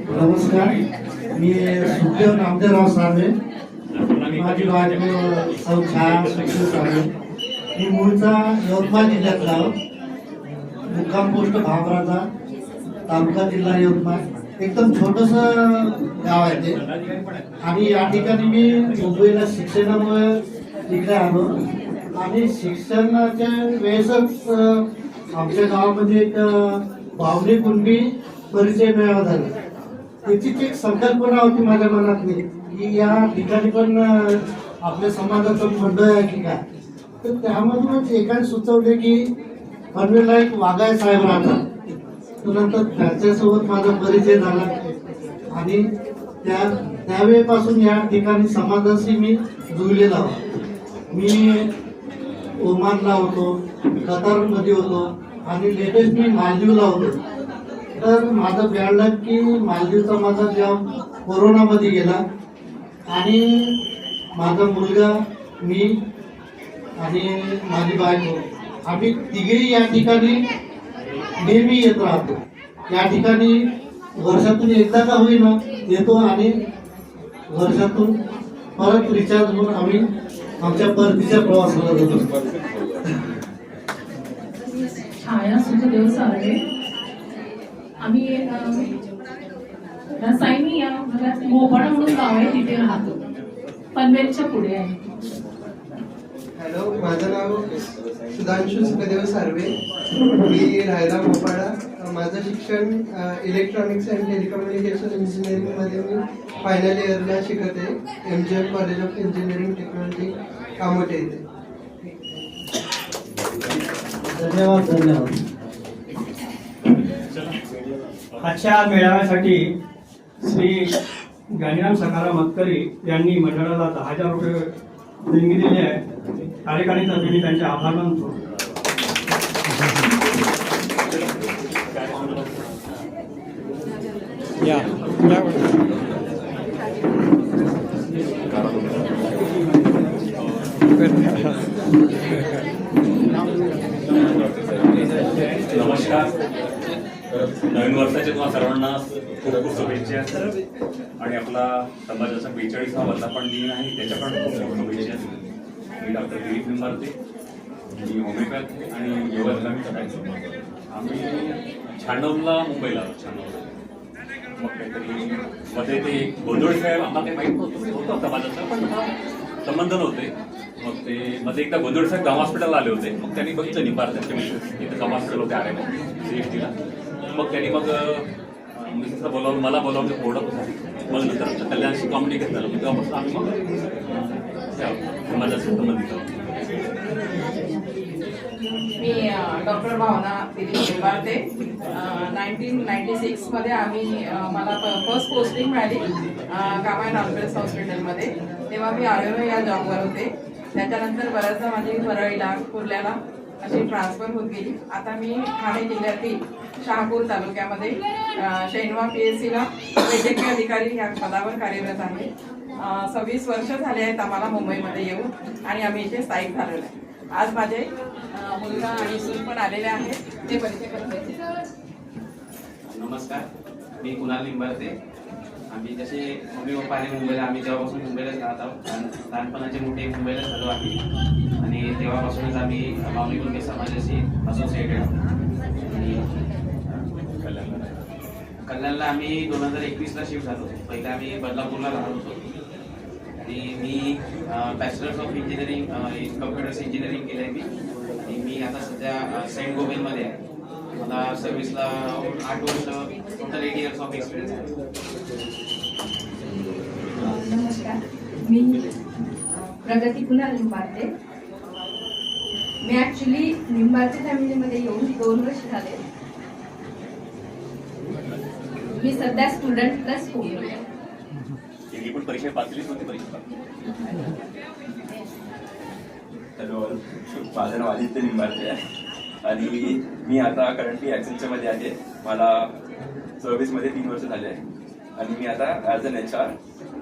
नमस्कार, मी सुखदेव नामदेवराव साळवे. माझी बायको सौ छाया साळवे. मी मूळचा यवतमाळ जिल्ह्यातला, मुक्काम पोस्ट भामराजा, तालुका जिल्हा यवतमाळ. एकदम छोटस गाव आहे ते. आणि या ठिकाणी मी मुंबईला शिक्षणामुळे इकडे आलो आणि शिक्षणाच्या वेळेसच आमच्या गावामध्ये एक बावडी कुणबी परिचय मेळावा झाला. त्याचीच एक संकल्पना होती माझ्या मनातली की या ठिकाणी पण आपल्या समाजाचं मंडळ आहे की काय. तर त्यामधूनच एकाने सुचवले की पनवेलला एक वाघाय साहेब राहतात. नंतर त्याच्यासोबत माझा परिचय झाला आणि त्यावेळेपासून या ठिकाणी समाजाशी मी जुळलेला होतो. मी ओमानला होतो, कतारमध्ये होतो आणि लेटेस्ट मी मालदीवला होतो. तर माझं बॅड की मालदीवचा माझा जॉब कोरोनामध्ये गेला आणि माझा मुलगा, मी आणि माझी बायको आम्ही तिघेही या ठिकाणी नेहमी येत राहतो. या ठिकाणी वर्षातून एकदा का होईना येतो आणि वर्षातून परत रिचार्ज म्हणून आम्ही आमच्या परतीच्या प्रवासाला जातो. छाया सुखदेव साळवे. आम्ही रसायनी या भागात मोबाड म्हणून गाव आहे तिथे राहतो. पनवेलच्या पुढे आहे. हॅलो, माझं नाव सुधांशू सुखदेव साळवे. मी राहायला मोपाडा. माझं शिक्षण इलेक्ट्रॉनिक्स अँड टेलिकम्युनिकेशन इंजिनिअरिंगमध्ये मी फायनल इयरला शिकत आहे. MGM college of engineering technology Kamothe येथे. धन्यवाद. आजच्या मेळाव्यासाठी श्री ज्ञानीराम सखाराम मतकरी यांनी मंडळाला 10,000 रुपये देणगी दिली आहे. कार्यकारिणीतर्फे मी त्यांचे आभार मानतो. नमस्कार. नवीन वर्षाच्या तुम्हा सर्वांना खूप खूप शुभेच्छा. आणि आपला समाजाचा 42वा वर्धापन दिन आहे, त्याच्या पण खूप खूप शुभेच्छा. मी डॉक्टर दिलीप निंबाळते, मी होमिओपॅथ आणि योगा थेरपी करायचो. आम्ही 96ला मुंबईला आलो. 96ला मग काहीतरी मध्ये ते गोंधळ साहेब आम्हाला काही माहीत होतं समाजाचं, पण संबंध नव्हते. मग ते मध्ये एकदा गोंधळ साहेब गाव हॉस्पिटलला आले होते. मग त्यांनी बघितलं निंबार त्यांच्या मिसेस इथं गाव हॉस्पिटल होते आरे CSTला. मग त्यांनी मग मिसेसला बोलावून मला बोलावून ते ओढत होता. मग नंतर कल्याणशी कम्युनिकेट झालं. मग तेव्हापासून आम्ही मग समाजाशी संबंधित आहोत. मी डॉक्टर भावना दिलीप निंबाळते. 1996 मध्ये मला फर्स्ट पोस्टिंग मिळाली कामायन ऑर्गन्स हॉस्पिटलमध्ये. तेव्हा मी आरोग्य या जॉबवर होते. त्याच्यानंतर बऱ्याचदा माझी परळीला कुर्ल्याला अशी ट्रान्सफर होत गेली. आता मी ठाणे जिल्ह्यातील शहापूर तालुक्यामध्ये शैनवा PSCला वैद्यकीय अधिकारी या पदावर कार्यरत आहे. 26 वर्ष झाले आहेत आम्हाला मुंबईमध्ये येऊन आणि आम्ही इथे स्थायिक झालेलो आहे. आज माझे मुलगा आणि सून पण आलेले आहेत, ते परिचय करते. नमस्कार, मी कुणाल निंबाळते. आम्ही जसे मम्मी पप्पा आणि मुंबईला आम्ही तेव्हापासून मुंबईलाच राहत आहोत. लहानपणाचे मोठे मुंबईलाच झालो आहे आणि तेव्हापासूनच आम्ही माऊली कुणबी समाजाशी असोसिएटेड आहोत. आणि कल्याणला आम्ही 2021ला शिफ्ट झालो. पहिले आम्ही बदलापूरला राहत होतो आणि मी bachelors of engineering computers engineering केलं आहे मी. आणि मी आता सध्या सेंट गोबेलमध्ये आहे. मला सर्व्हिसला 8 वर्ष, टोटल 8 इयर्स ऑफ एक्सपिरियन्स आहे. नमस्कार, मी प्रगती कुणाल निंबाळते. मी ॲक्च्युली निंबाळते फॅमिलीमध्ये येऊन 2 वर्ष झाले. मी सध्या स्टुडंट प्लस होम पण परीक्षा पाचवीच होती. परीक्षा हॅलो, माझं नाव आदित्य निंबाळते आहे आणि मी आता करंटली ॲक्सेंचर मध्ये आहे. मला सर्व्हिसमध्ये 3 वर्ष झाले आहे आणि मी आता as an HR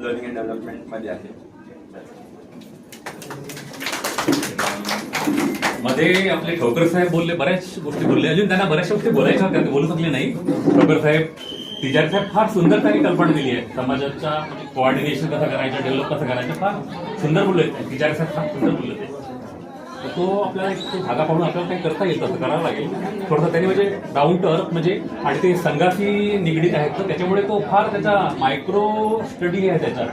learning and डेव्हलपमेंटमध्ये आहे. मध्ये आपले ठोकर साहेब बोलले, बऱ्याच गोष्टी बोलले. अजून त्यांना बऱ्याचशा गोष्टी बोलायच्या होत्या, ते बोलू शकले नाही. ठोकर साहेब, तिजारी साहेब फार सुंदर त्यांनी कल्पना दिली आहे. समाजाच्या कोऑर्डिनेशन कसं करायचं, डेव्हलप कसं करायचं, फार सुंदर बोलले. तिजारी साहेब फार सुंदर बोलले ते. तर तो आपल्याला एक धागा पाडून आपल्याला काही करता येईल, तसं करावं लागेल थोडंसं. त्यांनी म्हणजे डाऊन टू अर्थ म्हणजे, आणि ते संघाशी निगडीत आहेत, तर त्याच्यामुळे तो फार त्याचा मायक्रो स्टडी आहे त्याचा.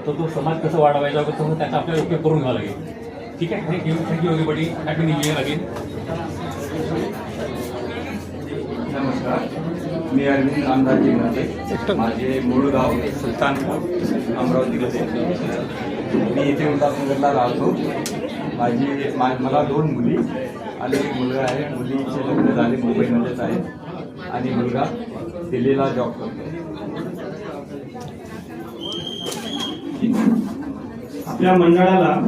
तो समाज कसं वाढवायचा तसं त्याचा आपल्याला उपयोग करून घ्यावा लागेल. ठीक आहे, thank you everybody. Happy new year again. नमस्कार, मी अरविंद रामदास जिंगते. माझे मूळ गाव सुलतानपूर, अमरावतीमध्ये. मी इथे उल्हासनगरला राहतो. मला 2 मुली आणि 1 मुलगा आहे. मुलीचे लग्न झाले, मुंबईमध्येच आहे आणि मुलगा दिल्लीला जॉब करतो. आपल्या मंडळाला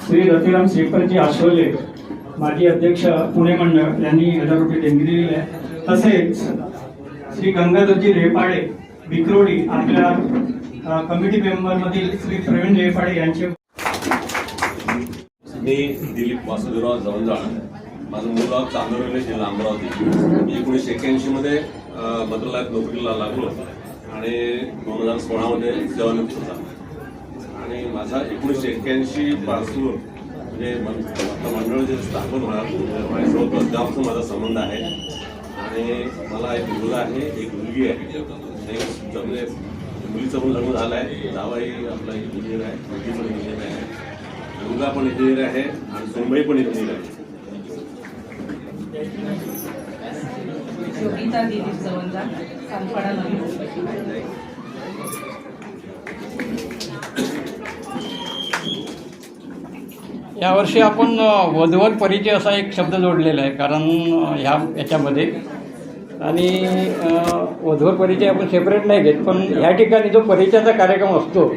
श्री रतिराम श्रीपतजी आशोले, माजी अध्यक्ष पुणे मंडळ, यांनी 1000 रुपये देणगी दिलेली आहे. तसेच श्री गंगाधरजी रेपाडे विक्रोडी, आपल्या कमिटी मेंबरमधील श्री प्रवीण रेपाडे यांचे. मी दिलीप वासुदेवराव जवळजाळ. माझं मूळ गाव चांदोरली, जिल्हा अमरावती. मी 1981 मध्ये भद्रलात नोकरीला लागलो आणि 2016 सेवानिवृत्त झाला. आणि माझा 1981 पासून म्हणजे मंडळ जे स्थापन व्हायचं तेव्हापासून माझा संबंध आहे. आणि मला एक मुलगा आहे, एक मुलगी आहे. मुलीचं पण लग्न झालं आहे. जावाई आपला इंजिनियर आहे, मुलगी पण इंजिनियर आहे, मुलगा पण इंजिनियर आहे आणि सुनबाई पण इंजिनियर आहे. योगिता दिलीप जवंजा, सातपाडा नवी. यावर्षी आपण वधूवर परिचय असा एक शब्द जोडलेला आहे. कारण याच्यामध्ये आणि वधूवर परिचय आपण सेपरेट नाही घेत, पण ह्या ठिकाणी जो परिचयाचा कार्यक्रम असतो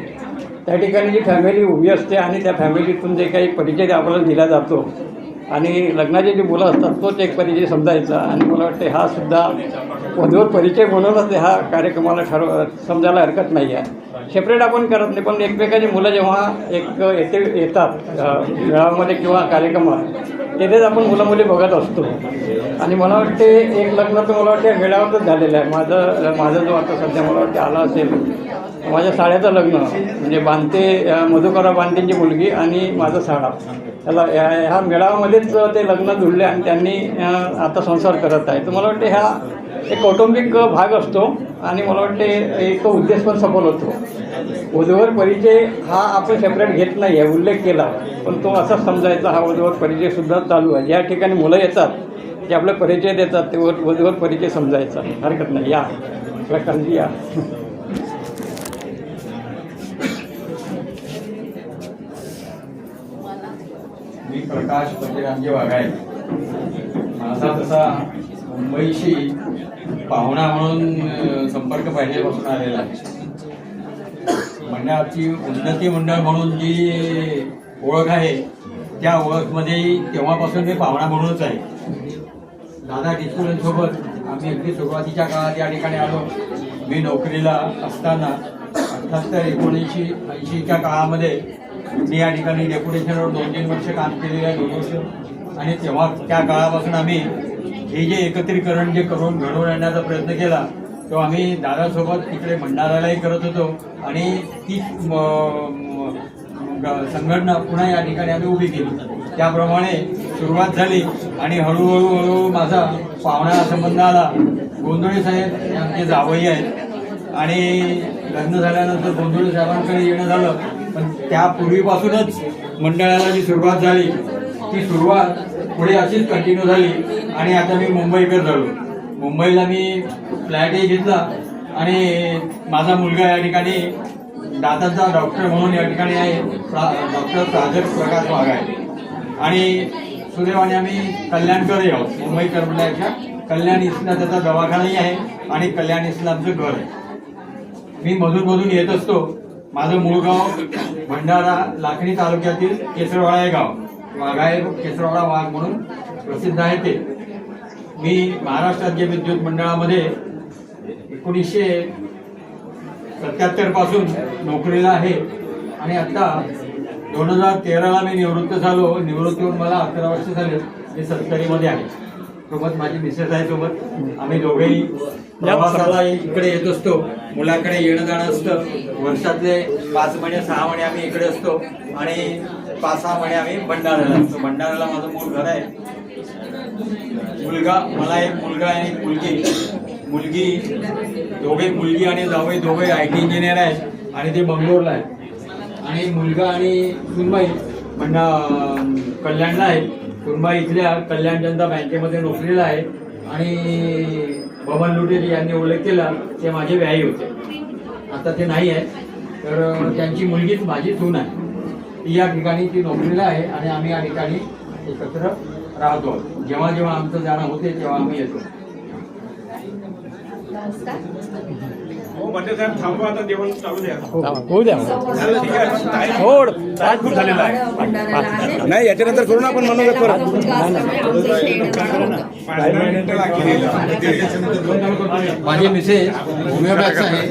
त्या ठिकाणी जी फॅमिली उभी असते आणि त्या फॅमिलीतून जे काही परिचय आपल्याला दिला जातो आणि लग्नाचे जे मुलं असतात तोच एक परिचय समजायचा. आणि मला वाटते हा सुद्धा वधूवर परिचय म्हणूनच हा कार्यक्रमाला समजायला हरकत नाही आहे. सेपरेट आपण करत नाही, पण एकमेकाची मुलं जेव्हा येतात मेळाव्यामध्ये किंवा कार्यक्रमात तेथेच आपण मुलं मुली बघत असतो. आणि मला वाटते एक लग्न तर मला वाटते मेळाव्यातच झालेलं आहे. माझं जो आता सध्या मला वाटते आला असेल माझ्या साड्याचं लग्न म्हणजे बांधते मधुकरराव बांधेंची मुलगी आणि माझं साडा त्याला ह्या मेळाव्यामध्येच ते लग्न जुळले आणि त्यांनी आता संसार करत आहे. तर मला वाटते हा एक कौटुंबिक भाग असतो आणि मला वाटते एक उद्देश पण सफल होतो. वधूवर परिचय हा आपण सेपरेट घेत नाही आहे, उल्लेख केला, पण तो असाच समजायचा हा वधूवर परिचयसुद्धा चालू आहे. ज्या ठिकाणी मुलं येतात जे आपले परिचय देतात ते वधूवर परिचय समजायचा, हरकत नाही. या प्रकारची या मी प्रकाश पटेलांचे वाघाय. माझा तसा मुंबईशी पाहुणा म्हणून संपर्क पहिल्यापासून आलेला आहे. मंडळाची उन्नती मंडळ म्हणून जी ओळख आहे त्या ओळखमध्ये तेव्हापासून मी पाहुणा म्हणूनच आहे. दादा डिस्कोलेंसोबत आम्ही अगदी सुरुवातीच्या काळात या ठिकाणी आलो. मी नोकरीला असताना 78-1980च्या काळामध्ये मी या ठिकाणी डेप्युटेशनवर 2-3 वर्ष काम केलेलं आहे, 2 वर्ष. आणि तेव्हा त्या काळापासून आम्ही हे जे एकत्रीकरण जे करून घडवून आणण्याचा प्रयत्न केला तो आम्ही दादासोबत तिकडे भंडारालाही करत होतो आणि ती संघटना पुन्हा या ठिकाणी आम्ही उभी केली. त्याप्रमाणे सुरुवात झाली आणि हळूहळू माझा पाहुणा संबंध आला. गोंधळे साहेब आमचे जावई आहेत आणि लग्न झाल्यानंतर गोंधळे साहेबांकडे येणं झालं. पण त्यापूर्वीपासूनच मंडळाला जी सुरुवात झाली ती सुरुवात पुढे अशीच कंटिन्यू झाली आणि आता मी मुंबईकर झालो. मुंबईला मी फ्लॅटही घेतला आणि माझा मुलगा या ठिकाणी दातांचा डॉक्टर म्हणून या ठिकाणी आहे, डॉक्टर प्राजक्त प्रकाश वाघ आहे. आणि सुदैवाने आम्ही कल्याणकरही आहोत. मुंबईकर मंडळाच्या कल्याण इस्टला त्याचा दवाखानाही आहे आणि कल्याण इस्टला आमचं घर आहे. मी मधून येत असतो. माझं मूळ गाव भंडारा लाखणी तालुक्यातील केसरवाडा हे गाव. वाघाय केसरवाडा वाघ म्हणून प्रसिद्ध आहे ते. मी महाराष्ट्र राज्य विद्युत मंडळामध्ये 1977 पासून नोकरीला आहे आणि आता 2013ला मी निवृत्त झालो. निवृत्तीहून मला 11 वर्ष झाले. मी 70मध्ये आहे. सोबत माझी मिसेस आहे सोबत. आम्ही दोघेही प्रवासाला इकडे येत असतो. मुलाकडे येणं जाणं असतं. वर्षातले 5 महिने 6 महिने आम्ही इकडे असतो आणि 5-6 महिने आम्ही भंडाऱ्याला असतो. भंडाऱ्याला माझं मूळ घर आहे. मला एक मुलगा आणि एक मुलगी दोघे मुलगी आणि जावई दोघे IT इंजिनियर आहेत आणि ते बंगलोरला आहे. आणि मुलगा आणि सुनबाई कल्याणला आहे. सुनबाई इथल्या कल्याण जनता बँकेमध्ये नोकरीला आहे आणि बबन लुटेरी यांनी उल्लेख केला ते माझे व्याही होते. आता ते नाही आहे. तर त्यांची मुलगीच माझी सून आहे. ती या ठिकाणी ती नोकरीला आहे आणि आम्ही या ठिकाणी एकत्र राहतो. जेव्हा जेव्हा आमचं जाणं होते तेव्हा आम्ही येतो. हो म्हणजे साहेब थांबवा, आता जेवण चालू द्या. होऊ द्या. खूप झालेला आहे. नाही याच्यानंतर करू ना आपण मनोगत परत. माझे मिसेस होमिओपॅथ आहे.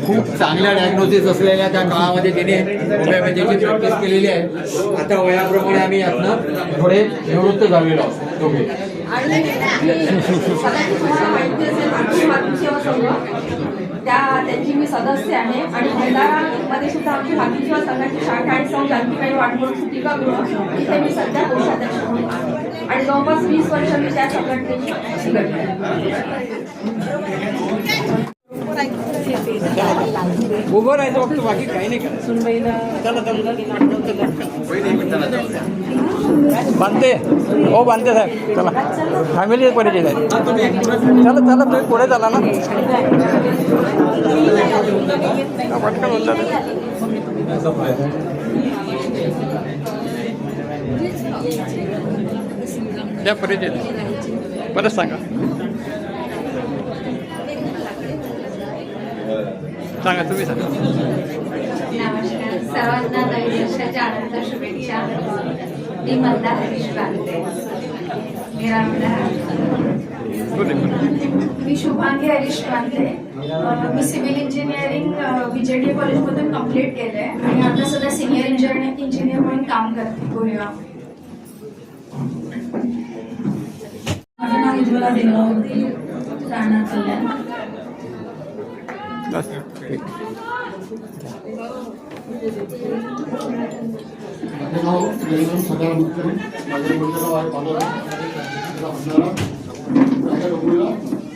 खूप चांगल्या डायग्नोसिस असलेल्या त्या काळामध्ये तिने होमिओपॅथीची प्रॅक्टिस केलेली आहे. आता वयाप्रमाणे आम्ही यातनं थोडे निवृत्त झालेलो आहोत दोघे. त्यांची मी सदस्य आहे आणि भंडारामध्ये सुद्धा आमची भाग्यसेवा संघाची शाखा आणि सौ जानकीबाई वाटमोड सुटिकागृह इथे मी सध्या कोषाध्यक्ष म्हणून आहे आणि जवळपास 20 वर्ष मी त्या संघटनेची उभं राहायचं फक्त, बाकी काही नाही बांधते. हो बांधते साहेब. चला फॅमिली परिचय आहे. चला तुम्ही पुढे चला ना. पटकन होऊन जाते. त्या परिचय परत सांगा. सांगा तुम्ही सांगा. नमस्कार सर्वांना नवीन वर्षाच्या आनंद शुभेच्छा. मी मतदार हरीश प्रांते. मी शुभांगी हरीश प्रांते. मी सिव्हिल इंजिनिअरिंग विजेडी कॉलेजमधून कम्प्लीट केलं आहे आणि आता सध्या सिनियर इंजिनियर म्हणून काम करते गोरेगाव. माझं नाव उज्ज्वला देवरावती, राहणार कल्याण. बस ठीक. माझे नाव जयवंत सदाराम मुटकरे. माझे मूळचं नाव आहे पांडुरंग भंडारा. माझ्या डोंबिवलीला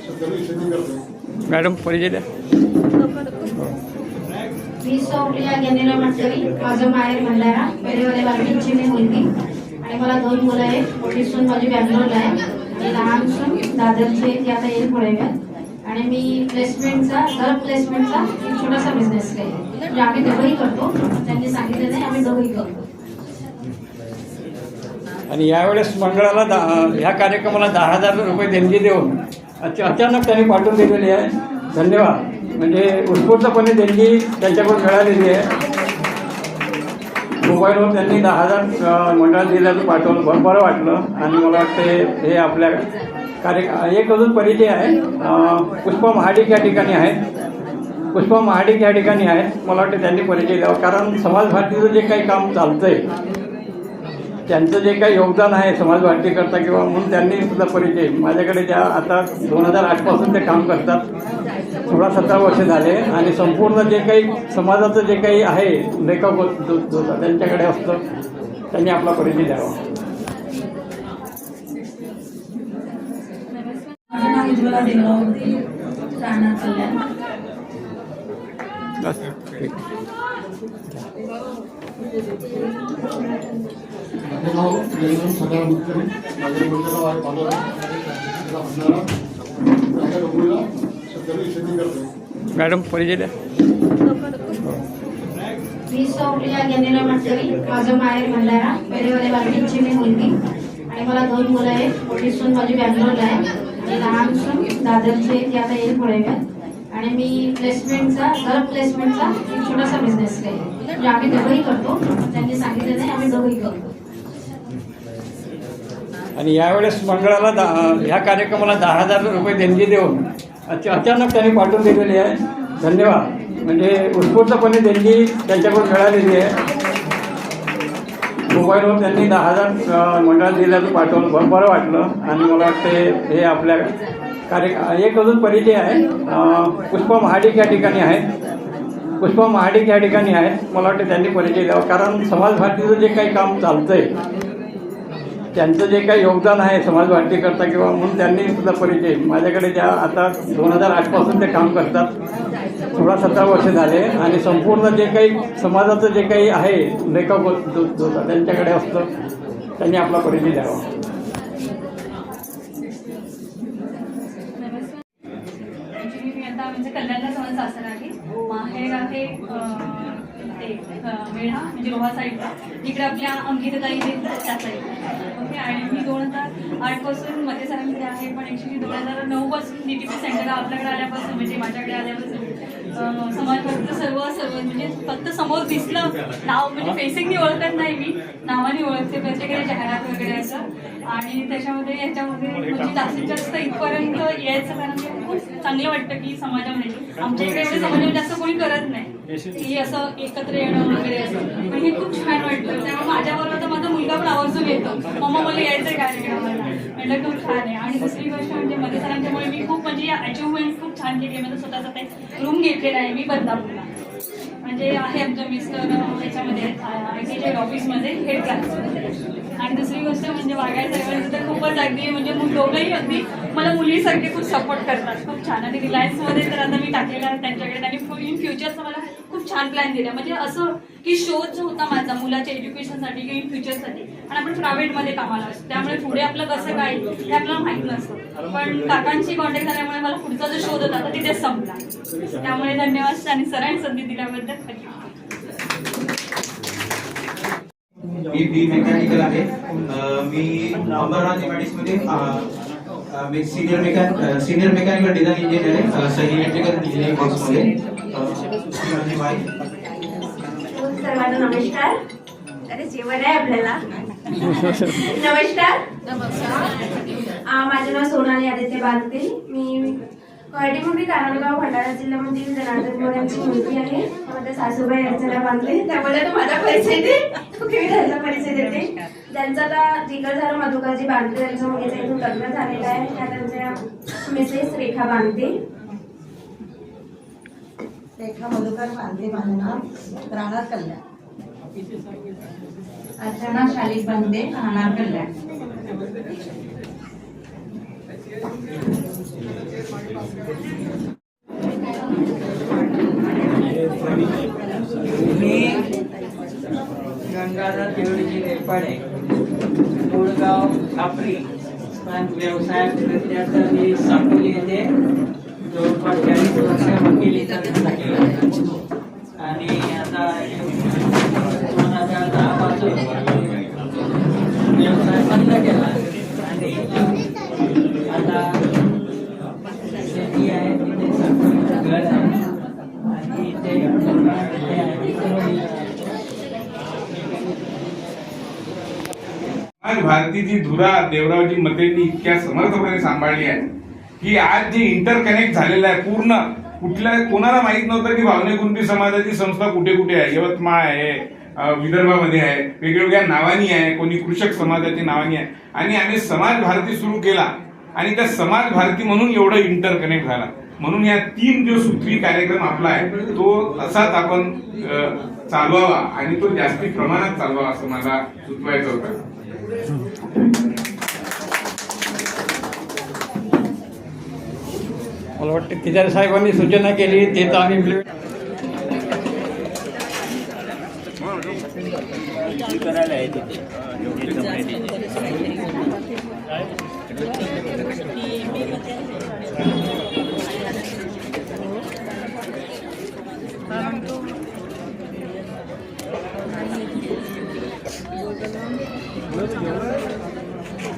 सध्या शेती करतो. मॅडम परिचय द्या. मी सौप्रिया ज्ञानेला मटकरी. माझं माहेर भंडारा. पेरेवाले वाल्मिकची मी मुलगी आणि मला 2 मुलं आहेत. मोठी सून माझी बँगलोरला आहे आणि लहान सून दादरची ती आता येईल पुण्यात. आणि मी प्लेसमेंटचा एक छोटासा बिझनेस केला. म्हणजे आम्ही दोघंही करतो. त्यांनी सांगितलं नाही, आम्ही दोघंही करतो. आणि यावेळेस मंडळाला ह्या कार्यक्रमाला 10,000 रुपये देणगी देऊन अचानक त्यांनी पाठवून दिलेली आहे. धन्यवाद. म्हणजे उत्स्फूर्तपणे देणगी त्यांच्याकडून मिळालेली आहे. मोबाईलवर त्यांनी 10,000 मंडळात दिल्याचं पाठवलं. बरं वाटलं. आणि मला वाटतं हे आपल्या एक अजून परिचय आहे. पुष्पा महाडिक या ठिकाणी आहेत. पुष्पा महाडिक या ठिकाणी आहेत. मला वाटतं त्यांनी परिचय द्यावा. कारण समाज भारतीचं जे काही काम चालतंय, त्यांचं जे काही योगदान आहे समाज भारतीकरता किंवा म्हणून त्यांनी सुद्धा परिचय. माझ्याकडे ज्या आता 2008 पासून ते काम करतात. 16-17 वर्ष झाले आणि संपूर्ण जे काही समाजाचं जे काही आहे लेखा त्यांच्याकडे असतं. त्यांनी आपला परिचय द्यावा. माझं नाव उज्ज्वला देवरावती, राहणार कल्याण. बस ठीक. माझे नाव जयवंत सदाराम मुटकरे. माझे मूळचं नाव आहे पांडुरंग भंडारा. माझ्या डोंबिवलीला सध्या शेती करतो. मॅडम परिचय द्या. मी सौप्रिया ज्ञानेला मटकरी. माझं माहेर भंडारा. पेरेवाले वाल्मिकची मी मुलगी आणि मला 2 मुलं आहेत. मोठी सून माझी बँगलोरला आहे आणि लहान सून दादरची ती आता येईल पुण्यात. आणि मी प्लेसमेंटचा एक छोटासा बिझनेस केला. म्हणजे आम्ही दोघंही करतो. त्यांनी सांगितलं नाही, आम्ही दोघंही करतो. आणि यावेळेस मंडळाला ह्या कार्यक्रमाला 10,000 रुपये देणगी देऊन अचानक त्यांनी पाठवून दिलेली आहे. धन्यवाद. म्हणजे उत्स्फूर्तपणे देणगी त्यांच्याकडून मिळालेली आहे. मोबाईलवर त्यांनी 10,000 मंडळात दिल्याचं पाठवलं. बरं वाटलं. आणि मला वाटतं हे आपल्या एक अजून परिचय आहे. पुष्पा महाडिक या ठिकाणी आहेत. पुष्पा महाडिक या ठिकाणी आहेत. मला वाटतं त्यांनी परिचय द्यावा. कारण समाज भारतीचं जे काही काम चालतंय, त्यांचं जे काही योगदान आहे समाज भारतीकरता किंवा म्हणून त्यांनी सुद्धा परिचय. माझ्याकडे ज्या आता 2008 पासून ते काम करतात. 16-17 वर्ष झाले आणि संपूर्ण जे काही समाजाचं जे काही आहे लेखा त्यांच्याकडे असतं. त्यांनी आपला परिचय द्यावा. मी आता म्हणजे कल्याणला जाऊन सासर आहे. माहेर आहे ते मेढा म्हणजे रोहा साईडला. इकडे आपल्या अंकिताताई त्या साईडला. ओके. आणि मी 2008 पासून मध्ये सरांकडे आहे. पण ॲक्च्युली 2009 पासून DTP सेंटर आपल्याकडे आल्यापासून म्हणजे माझ्याकडे आल्यापासून समाजभक्त सर्व म्हणजे फक्त समोर दिसलं नाव म्हणजे फेसिंगनी ओळखत नाही. मी नावाने ओळखते प्रत्येकाने जाहिरात वगैरे असं. आणि त्याच्यामध्ये याच्यामध्ये म्हणजे जास्तीत जास्त इथपर्यंत यायचं कारण खूप चांगलं वाटतं की समाजामध्ये आमच्या इकडे एवढे समाजामध्ये जास्त कोणी करत नाही की असं एकत्र येणं वगैरे असं. पण हे खूप छान वाटतं. त्यामुळे माझ्याबरोबर तर माझा मुलगा पण आवर्जून येतो. मम्मा मला यायचं कार्यक्रमाला. म्हटलं खूप छान आहे. आणि दुसरी गोष्ट म्हणजे मध्ये सरांच्यामुळे मी खूप म्हणजे अचिव्हमेंट खूप छान केली आहे. माझा स्वतःचा ते रूम घेतलेला आहे मी बदलापूरला. म्हणजे आहे आमच्या मिस्टर याच्यामध्ये ITJ ऑफिसमध्ये हेड क्लास. आणि दुसरी गोष्ट म्हणजे वागायचं साहेबांचं तर खूपच अगदी म्हणजे दोघंही अगदी मला मुलीसारखे खूप सपोर्ट करतात. खूप छान. आणि रिलायन्समध्ये तर आता मी टाकलेला आहे त्यांच्याकडे. त्यांनी इन फ्युचरचं मला खूप छान प्लॅन दिला. म्हणजे असं की शोध जो होता माझा मुलाच्या एज्युकेशनसाठी किंवा इन फ्युचरसाठी. आणि आपण प्रायव्हेटमध्ये कामाला असतो त्यामुळे पुढे आपलं कसं काय हे आपल्याला माहीत नसतं. पण काकांची कॉन्टॅक्ट झाल्यामुळे मला पुढचा जो शोध होता तर तिथेच संपला. त्यामुळे धन्यवाद आणि सरांनी संधी दिल्याबद्दल. मी बी मेकॅनिकल आहे. मी अंबरनाथ एमआयडीसीमध्ये मी सिनियर मेकॅनिकल डिझाईन इंजिनियर आहे. सही इलेक्ट्रिकल इंजिनिअरिंग कोर्समध्ये. माझी वाईफ. सर्वांना नमस्कार. अरे जेवण आहे आपल्याला. नमस्कार. माझं नाव सोनाली आदित्य बांधते. मी कळटीमुंडी कारणगाव भंडारा जिल्ह्यामधील जनार्दन मोऱ्यांची मुलगी आहे. माझ्या सासूबाई अर्चना बांधते. त्यामुळे तो माझा परिचय दे. मी त्यांचा परिचय देते. ज्यांचा आता जिकर झालं मधुकरजी बांधते. त्यांच्या मुलीचं इथून लग्न झालेलं आहे. त्या त्यांच्या मिसेस रेखा बांधते. रेखा मधुकर बांधते. माझं नाव राहणार कल्याण. अर्चना शालिक बांधते, राहणार कल्याण. मी गंगाधर देवळीजी रेपाडे, मूळगाव खापरी, पण व्यवसायात मी साकोली येथे जवळपास 40 वर्ष वकिलीचा धंदा केला आणि आता 2010 पासून व्यवसाय बंद केला आणि आता शेती आहे, तिथे साकोलीचं घर आहे आणि इथे आज भारतीची धुरा देवरावजी मतेंनी इतक्या समर्थपणे सांभाळली आहे की आज जे इंटरकनेक्ट झालेलं आहे पूर्ण, कुठल्या कोणाला माहित नव्हतं की भावने कुणबी समाजाची संस्था कुठे कुठे आहे. यवतमाळ आहे, विदर्भामध्ये आहे, वेगवेगळ्या नावानी आहे, कोणी कृषक समाजाची नावानी आहे आणि आम्ही समाज भारती सुरू केला आणि त्या समाज भारती म्हणून एवढं इंटरकनेक्ट झाला. म्हणून या 3 जो सूत्री कार्यक्रम आपला आहे तो असाच आपण चालवावा आणि तो जास्ती प्रमाणात चालवावा असं मला सुचवायचं होतं. मला वाटतं तिजारे साहेबांनी सूचना केली ते तर आम्ही इम्प्लिमेंट करायला आहे.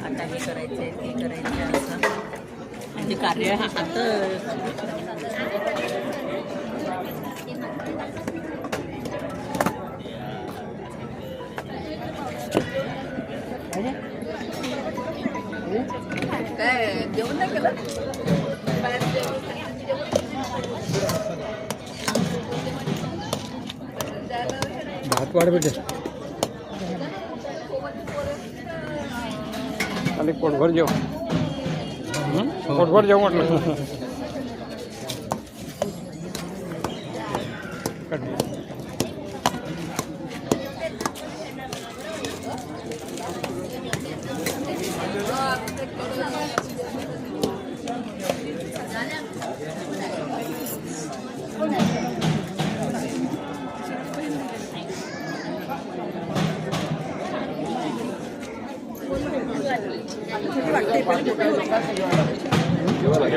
आता हे करायचंय ते करायचं असं म्हणजे कार्य आता काय जेवण नाही केलं. भात वाढ भेटे आणि पोटभर जेव, पोटभर जेव म्हटलं.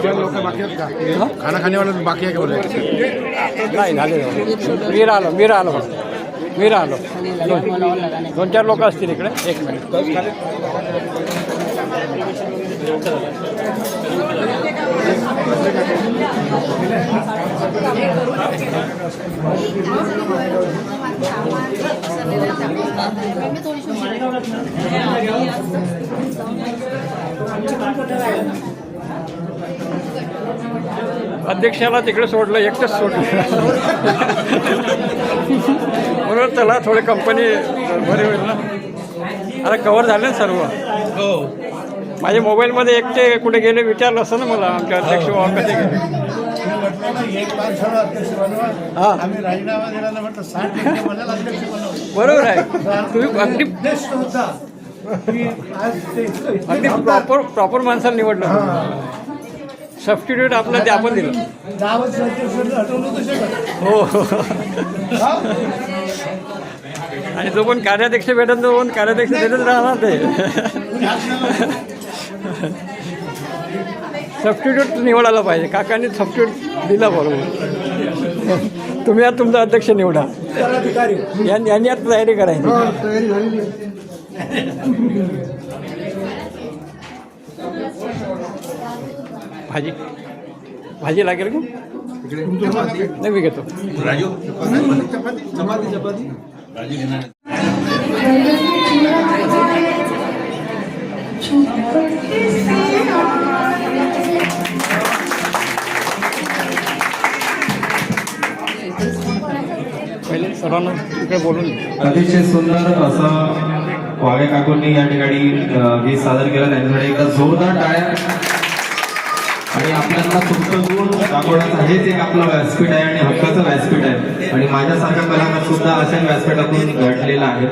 लोक बाकी आहेत का? खाना खाने वाले बाकी आहे का बोले? नाही झाले. मी राहिलो 2-4 लोक असतील इकडे. 1 मिनिट. अध्यक्षाला तिकडे सोडलं, एकटंच सोडलं. बरोबर, त्याला थोडी कंपनी बरी होईल ना. आता कव्हर झालं ना सर्व. हो, माझ्या मोबाईलमध्ये एकटे कुठे गेले विचारलं असं ना मला आमच्या अध्यक्ष बाबा कसे गेले. बरोबर आहे. तुम्ही अगदी प्रॉपर माणसाला निवडलं. सबस्टिट्यूट आपलं ते आपण दिलं. हो. आणि जो पण कार्याध्यक्ष भेटत तो पण कार्याध्यक्ष देतच राहणार ते. सबस्टिट्यूट निवडायला पाहिजे. काकांनी सबस्टिट्यूट दिला बरोबर. तुम्ही आता तुमचा अध्यक्ष निवडा. यांनी आता तयारी करायची. भाजी भाजी लागेल का नाही मी घेतो राजू पहिले सर्वांना तिकडे बोलून अतिशय सुंदर असं वाघे काकूंनी या ठिकाणी गीत सादर केलं. त्यांच्याकडे एकदा जोरदार टाळ्या. आणि आपल्याला तुमचं गुण दाखवण्याचं हेच एक आपलं व्यासपीठ आहे आणि हक्काचं व्यासपीठ आहे. आणि माझ्यासारखा कलाकार सुद्धा अशा व्यासपीठातून घडलेला आहे.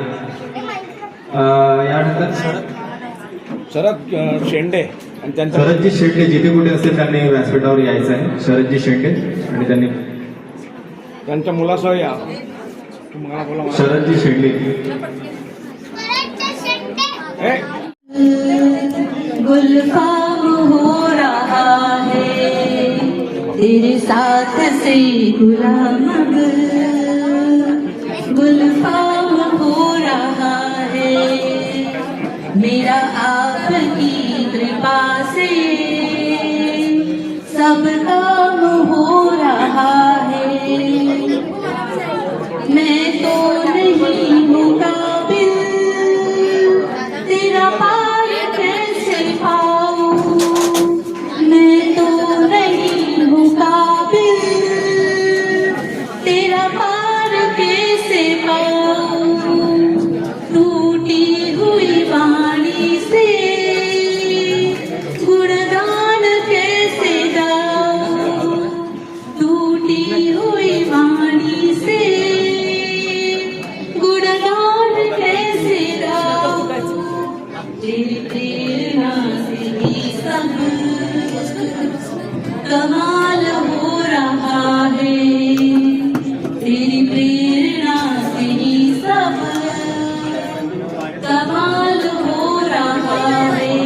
यानंतर शरद शेंडे आणि त्यांचं शरदजी शेंडे जिथे कुठे असेल त्यांनी व्यासपीठावर यायचं आहे. शरदजी शेंडे आणि त्यांनी त्यांच्या मुलासह या तुम्हाला बोला शरदजी शेंडे. गुलफाम हो रहा है तेरे साथ से गुलाम गुलफाम हो रहा है मेरा आपकी कृपा से सब काम हो रहा है मैं तो नहीं हूँ काबिल तेरा पार कैसे पाऊँ मैं तो नहीं हूँ काबिल तेरा पार कैसे पाऊँ टूटी हुई वाणी से गुणगान कैसे गाऊँ टूटी हुई वाणी से गुणगान कैसे गाऊँ तेरी प्रेरणा से ही सब कमाल हो रहा है तेरी प्रेरणा से ही सब कमाल हो रहा है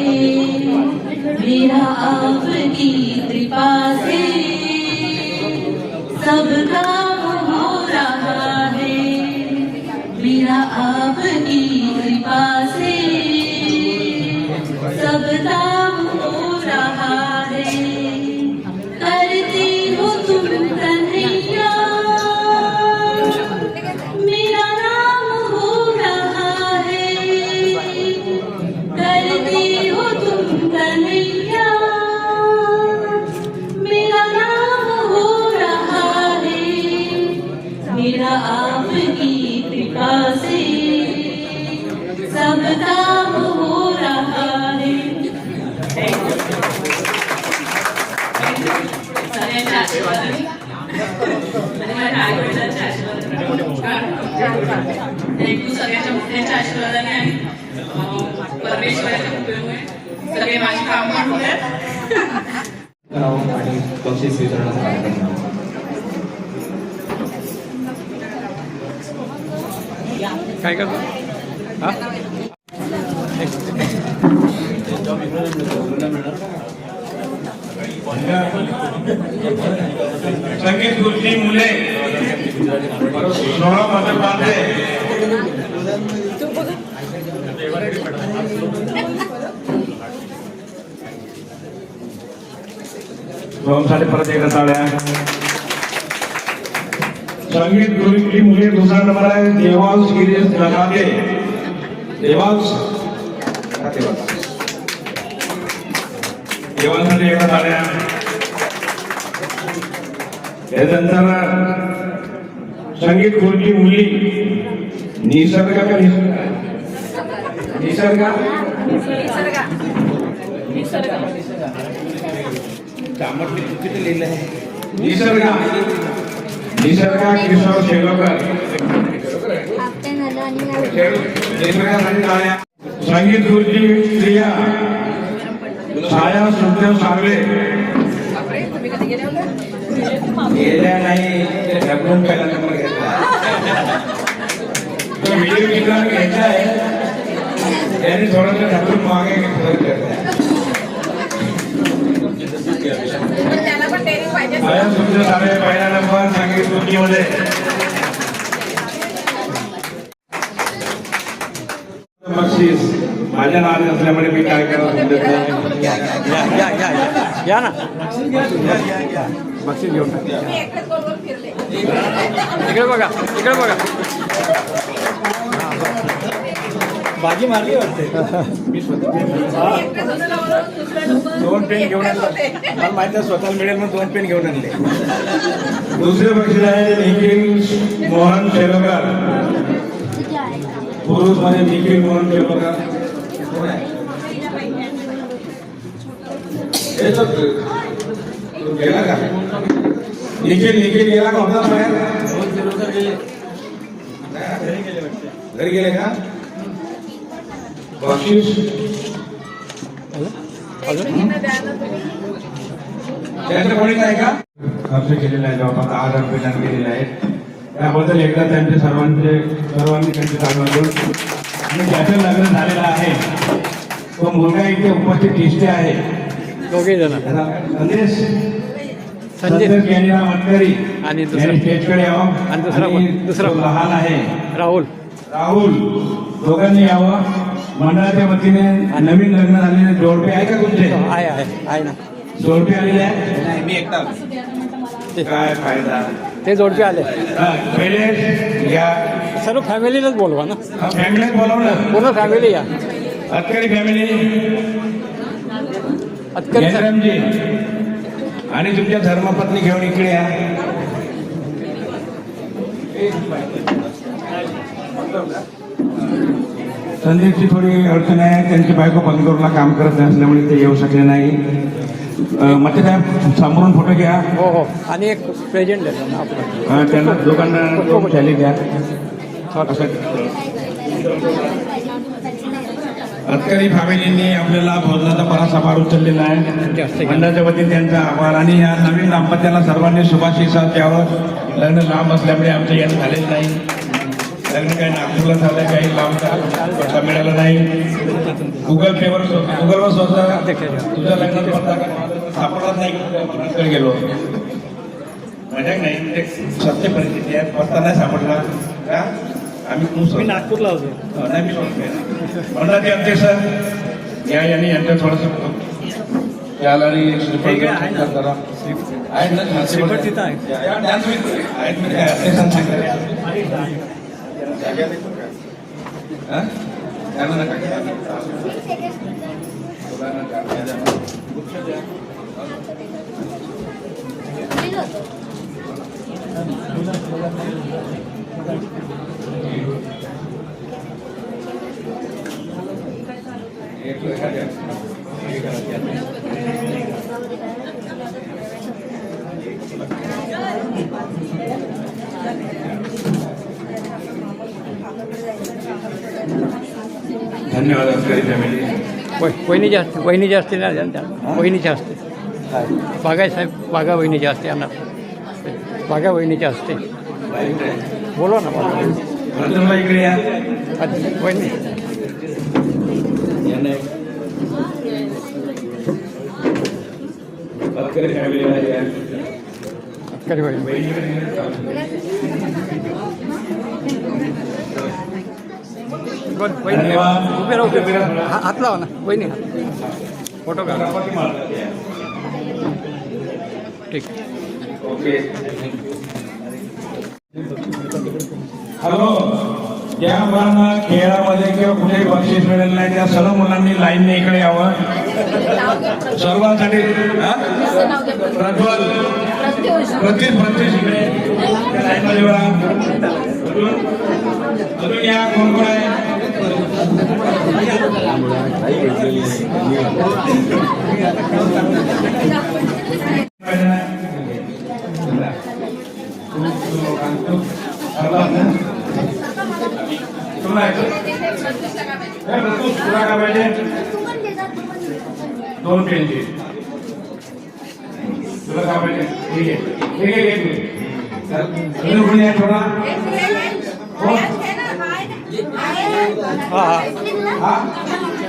मेरा आपकी कृपा से सब काम हो रहा है मेरा आपकी कृपा से सब काम हो रहा है करती हो तुम कन्हैया मेरा नाम हो रहा है करती हो तुम कन्हैया मेरा नाम हो रहा है मेरा आपकी कृपा से सब काम हो रहा है सगळ्यांच्या आशीर्वादाने आणि माझ्या आईवडिलांच्या आशीर्वादाने थँक्यू सगळ्यांच्या मोठ्यांच्या आशीर्वादाने आणि परमेश्वराच्या कृपेमुळे सगळे माझी कामं होतात आणि बक्षीस वितरणाचा कार्यक्रम. काय करतो हा संगीत गुरुची मुले 16 मतदाते दोनसाठी परत एकदा टाळ्या. संगीत गुरुची मुले दुसरा नंबर आहे देवांश गिरीश लगाते. देवांसाठी एकदा टाळ्या. त्यानंतर संगीत गुरुची मुली निसर्ग का निसर्गा किशोर शेलोकर. संगीत गुरुची प्रिया छाया सुखदेव सागरे. गेल्या नाही ढकलून पहिला नंबर घेतला. व्हिडिओ विकत घ्यायचा आहे त्यांनी थोडंसं ढकलून मागे छाया सुखदेव सागरे पहिला नंबर संगीत गुरुजीमध्ये. बक्षीस माझ्या नावाने असल्यामुळे मी काय करावं या ना बक्षीस घेऊन इकडे बघा बाजी मारली वाटते. दोन पेन घेऊन आणले. मला माहिती आहे स्वतःला मिळेल म्हणून 2 पेन घेऊन आणले. दुसरे बक्षीस आहे निखिल मोहन शेलकर. पुरुष मध्ये निखिल मोहन शेलकर. गेला का निखिल गेला का होता बाहेर घरी गेले का बक्षीस त्यांच्या कोणी नाही का खर्च केलेला आहे जवळपास 10,000 रुपये त्यांनी केलेले आहेत. त्याबद्दल एकदा त्यांचे सर्वांनी त्यांचे धन्यवाद. आणि ज्याचं लग्न झालेलं आहे तो मुलगा इथे उपस्थित दिसते आहे. दोघे जण संदेश ज्ञानीराम मतकरी आणि स्टेजकडे यावं. आणि दुसरा लहान आहे राहुल दोघांनी यावं. मंडळाच्या वतीने नवीन लग्न झालेले जोडपे आहे का तुमचे? आहे ना जोडपे आलेले आहे. मी एकटा काय फायदा ते जोडपे आले. पहिले या सर्व फॅमिलीलाच बोलवा ना. फॅमिलीच बोलवलं. पूर्ण फॅमिली या. अतकरी फॅमिली जयरामजी आणि तुमच्या धर्मपत्नी घेऊन इकडे या. संदीपची थोडी अडचण आहे. त्यांची बायको बंगलोरला काम करत नसल्यामुळे ते येऊ शकले नाही. मग साहेब समोरून फोटो घ्या. हो आणि एक प्रेझेंट आहे आपलं. त्यांना दोघांना झाली घ्या. अतकरी फॅमिलींनी आपल्याला भोजनाचा बराच आभार उचललेला आहे. मंडळाच्या वतीने त्यांचा आभार. आणि या नवीन दाम्पत्याला सर्वांनी शुभाशीर्षात द्यावं. लग्न लांब असल्यामुळे आमचं यात झालेलं नाही. लग्न काही नागपूरला झालं काही लांब मिळालं नाही. गुगलवर स्वतः तुझ्या लग्नात पत्ता सापडत नाही गेलो. मजा नाही सत्य परिस्थिती आहे. पत्ता नाही सापडला का आम्ही नागपूरला होतो. नाही मी सोडतो. मंडळाचे अध्यक्ष यांनी यांच्या थोडंसं याला आणि आहेत ना श्रीफळ तिथं आहे. आहेत म्हणजे काय अध्यक्षांना सांगितलं धन्यवाद अतकरी फॅमिली. वहिनीच्या असते ना वहिनीच्या असते. बागा साहेब बागा वहिनीच्या असते यांना बागा वहिनीच्या असते. बोला ना बाबा इकडे या. वहिनी अतकरी फॅमिलीला या. अतकरी वहिनी उभे राहू. हात लावा ना वहिनी. फोटो काढा. ठीक. हॅलो. ज्या मुलांना खेळामध्ये किंवा कुठेही बक्षीस मिळेल नाही त्या सर्व मुलांनी लाईनने इकडे यावं. सर्वांसाठी प्रज्वल प्रत्येक इकडे लाईनमध्ये बघा. अजून या कोण कोण आहे? दोन पेनची तुला काय पाहिजे? ठीक आहे कोणी आहे थोडा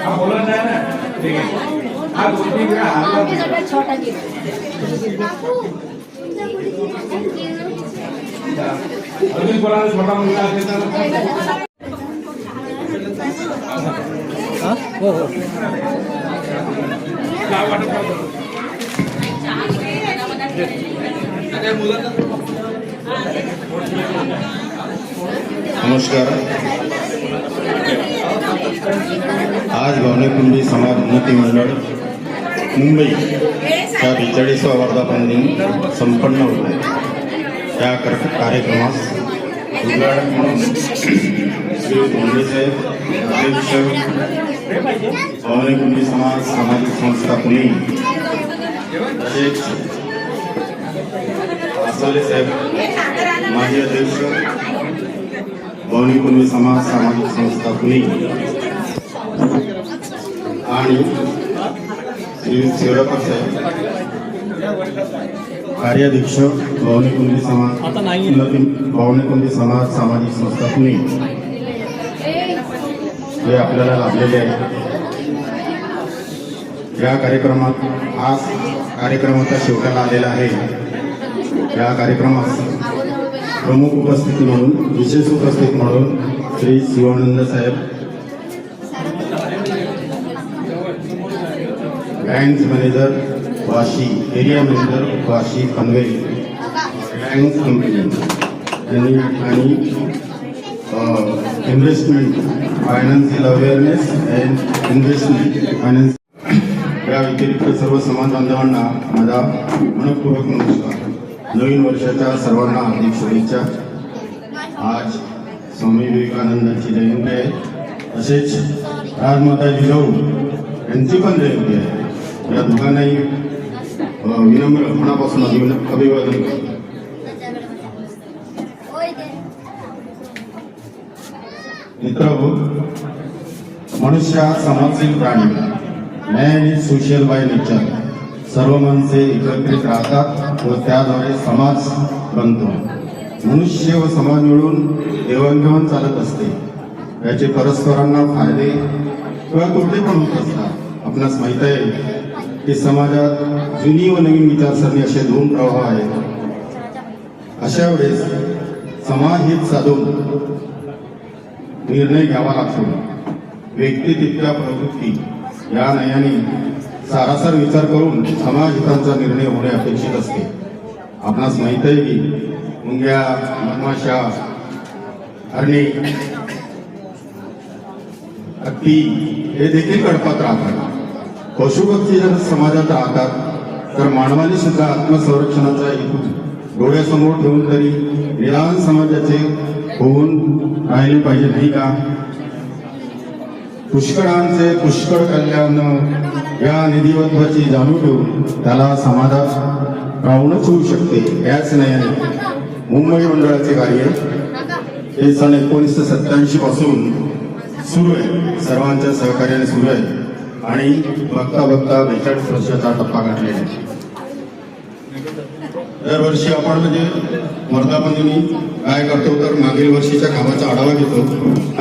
हा बोलत नाही ना. ठीक आहे. हा गोष्टी अजून कोणाला छोटा मुलगा असेल तर हो हो. नमस्कार. आज भावनिक कुंभी समाज उन्नती मंडळ मुंबईच्या 42वा वर्धापन दिन संपन्न होत आहे. त्या कार्यक्रमास उद्घाटक म्हणून श्री धोंडेसाहेब अध्यक्ष भावनिक कुंभी समाज सामाजिक संस्था पुणे, तसेच आसोले साहेब माजी अध्यक्ष भावनिक कुंभी समाज सामाजिक संस्था पुणे आणि श्री शिवराकर साहेब कार्याध्यक्ष भावनिक कुंभी समाज भावनिक कुंभी समाज सामाजिक संस्था पुणे हे आपल्याला लाभलेले आहे. या कार्यक्रमात आज कार्यक्रमाचा शेवटाला आलेला आहे. या कार्यक्रमास प्रमुख उपस्थिती म्हणून विशेष उपस्थित म्हणून श्री शिवानंद साहेब, bank manager Vashi, area manager Vashi Panvel bank company यांनी आणि investment financial awareness and investment finance या व्यतिरिक्त सर्व समाज बांधवांना माझा मनपूर्वक नमस्कार. नवीन वर्षाच्या सर्वांना हार्दिक शुभेच्छा. आज स्वामी विवेकानंदांची जयंती आहे. तसेच राजमाता जिजाऊ यांची पण जयंती आहे. या दोघांनाही विनम्र मनापासून अभिवादन करतो. मित्रहो, मनुष्य हा समाजशील प्राणी. Man is social by nature. सर्व माणसे एकत्रित राहतात व त्याद्वारे समाज बनतो. मनुष्य व समाज मिळून देवाणघेवाण चालत असते. याचे परस्परांना फायदे किंवा तोटे पण होत असतात. आपणास माहीत आहे की समाजात जुनी व नवीन विचारसरणी असे दोन प्रवाह आहेत. अशा वेळेस समाजहित साधून निर्णय घ्यावा लागतो. व्यक्ती तितक्या प्रवृत्ती या नयाने सारासार विचार करून समाजहितांचा निर्णय होणे अपेक्षित असते. आपणास माहीत आहे की मुंग्या, मधमाशा, हरणे, हत्ती हे देखील कळपात राहतात. पशुपक्षी जर समाजात राहतात तर मानवाने सुद्धा आत्मसंरक्षणाचा हेतू डोळ्यासमोर ठेवून तरी निदान समाजाचे होऊन राहिले पाहिजे नाही का? पुष्कळांचे पुष्कळ कल्याण या निधिवत्वाची जाणीव ठेवून त्याला समाजात राहूनच होऊ शकते. याच नयाने मुंबई मंडळाचे कार्य हे सन 1987 पासून सुरू आहे. सर्वांच्या सहकार्याने सुरू आहे आणि बघता बघता 42 वर्षाचा टप्पा गाठलेला आहे. दरवर्षी आपण म्हणजे वर्धापन दिनी काय करतो तर मागील वर्षीच्या कामाचा आढावा घेतो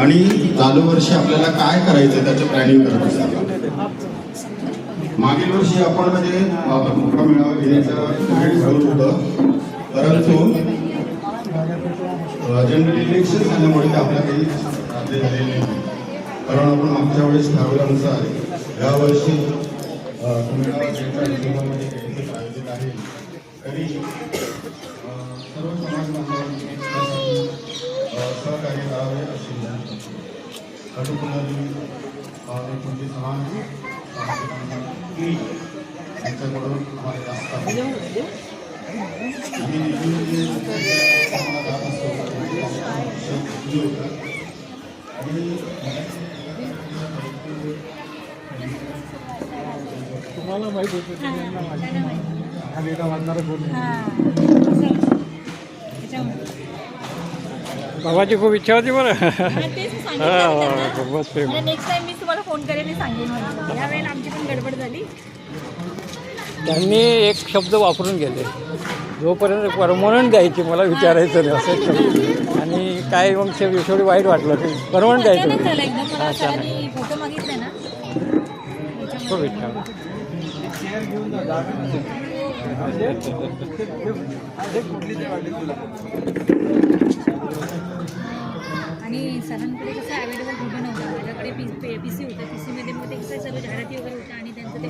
आणि चालू वर्षी आपल्याला काय करायचं त्याचं प्लॅनिंग करत असतो. मागील वर्षी आपण म्हणजे मोठा मेळावा घेण्याचं ठरवलं होतं, परंतु जनरल इलेक्शन झाल्यामुळे ते आपल्या काही साध्य झालेले नाही. कारण आपण मागच्या वेळेस ठरवल्यानुसार यावर्षी मेळावा आयोजित आहे. तरी सर्व समाज बांधवांनी सहकार्य करावे अशी विनंती. कोणती समाज त्यांच्याकडून आम्हाला जास्त तुम्हाला माहित होतं आणि एका वाजणारा बोलून बाबाची खूप इच्छा होती बरं. नेक्स्ट टाइम मी तुम्हाला फोन करेन सांगेन. यावेळेला आमची पण गडबड झाली. त्यांनी एक शब्द वापरून गेले, जोपर्यंत परमनंट गायची मला विचारायचं नाही असं एक शब्द. आणि काय मग शेवटी वाईट वाटलं की परमनंट गायचं फोटो मागितले ना खूप इच्छा. आणि सरांकडे कसं अवेलेबल कुठे नव्हतं. माझ्याकडे पी सी होतं. पी सीमध्ये मग ते कसं सर्व जाहिराती वगैरे होत्या आणि त्यांचं ते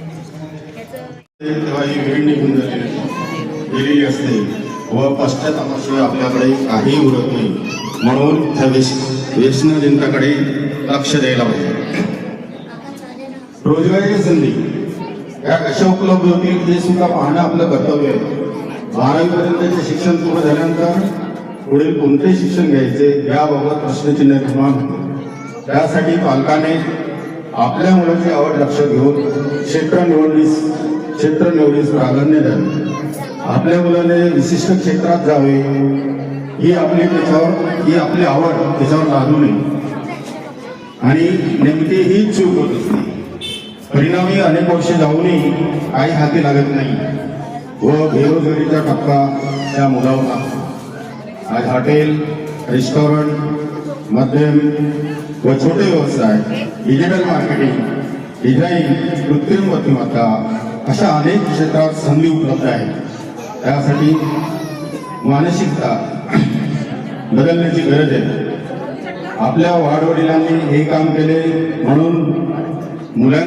ह्याचं तेव्हा ही वेळ निघून गेलेली असते व पश्चातापाशिवाय आपल्याकडे काही उरत नाही. म्हणून त्या व्यसनाधीनताकडे लक्ष द्यायला पाहिजे. रोजगाराची संधी या कशा उपलब्ध होतील हे सुद्धा पाहणं आपलं कर्तव्य आहे. 12वी पर्यंतचे शिक्षण पूर्ण झाल्यानंतर पुढील कोणते शिक्षण घ्यायचे याबाबत प्रश्नचिन्ह निर्माण होते. त्यासाठी पालकाने आपल्या मुलाची आवड लक्षात घेऊन क्षेत्र निवडीस प्राधान्य द्यावे. आपल्या मुलाने विशिष्ट क्षेत्रात जावे ही आपली आवड त्याच्यावर लादू नये आणि नेमकी ही चूक होत असते. परिणामी अनेक वर्षे जाऊनही काही हाती लागत नाही व बेरोजगारीचा टप्पा त्या मुलावर लागतो. आज हॉटेल, रेस्टॉरंट, मध्यम व छोटे व्यवसाय, डिजिटल मार्केटिंग, डिझाईन, कृत्रिम बुद्धिमत्ता अशा अनेक क्षेत्रात संधी उपलब्ध आहे. त्यासाठी मानसिकता बदलण्याची गरज आहे. आपल्या वाडवडिलांनी हे काम केले म्हणून मुलांनी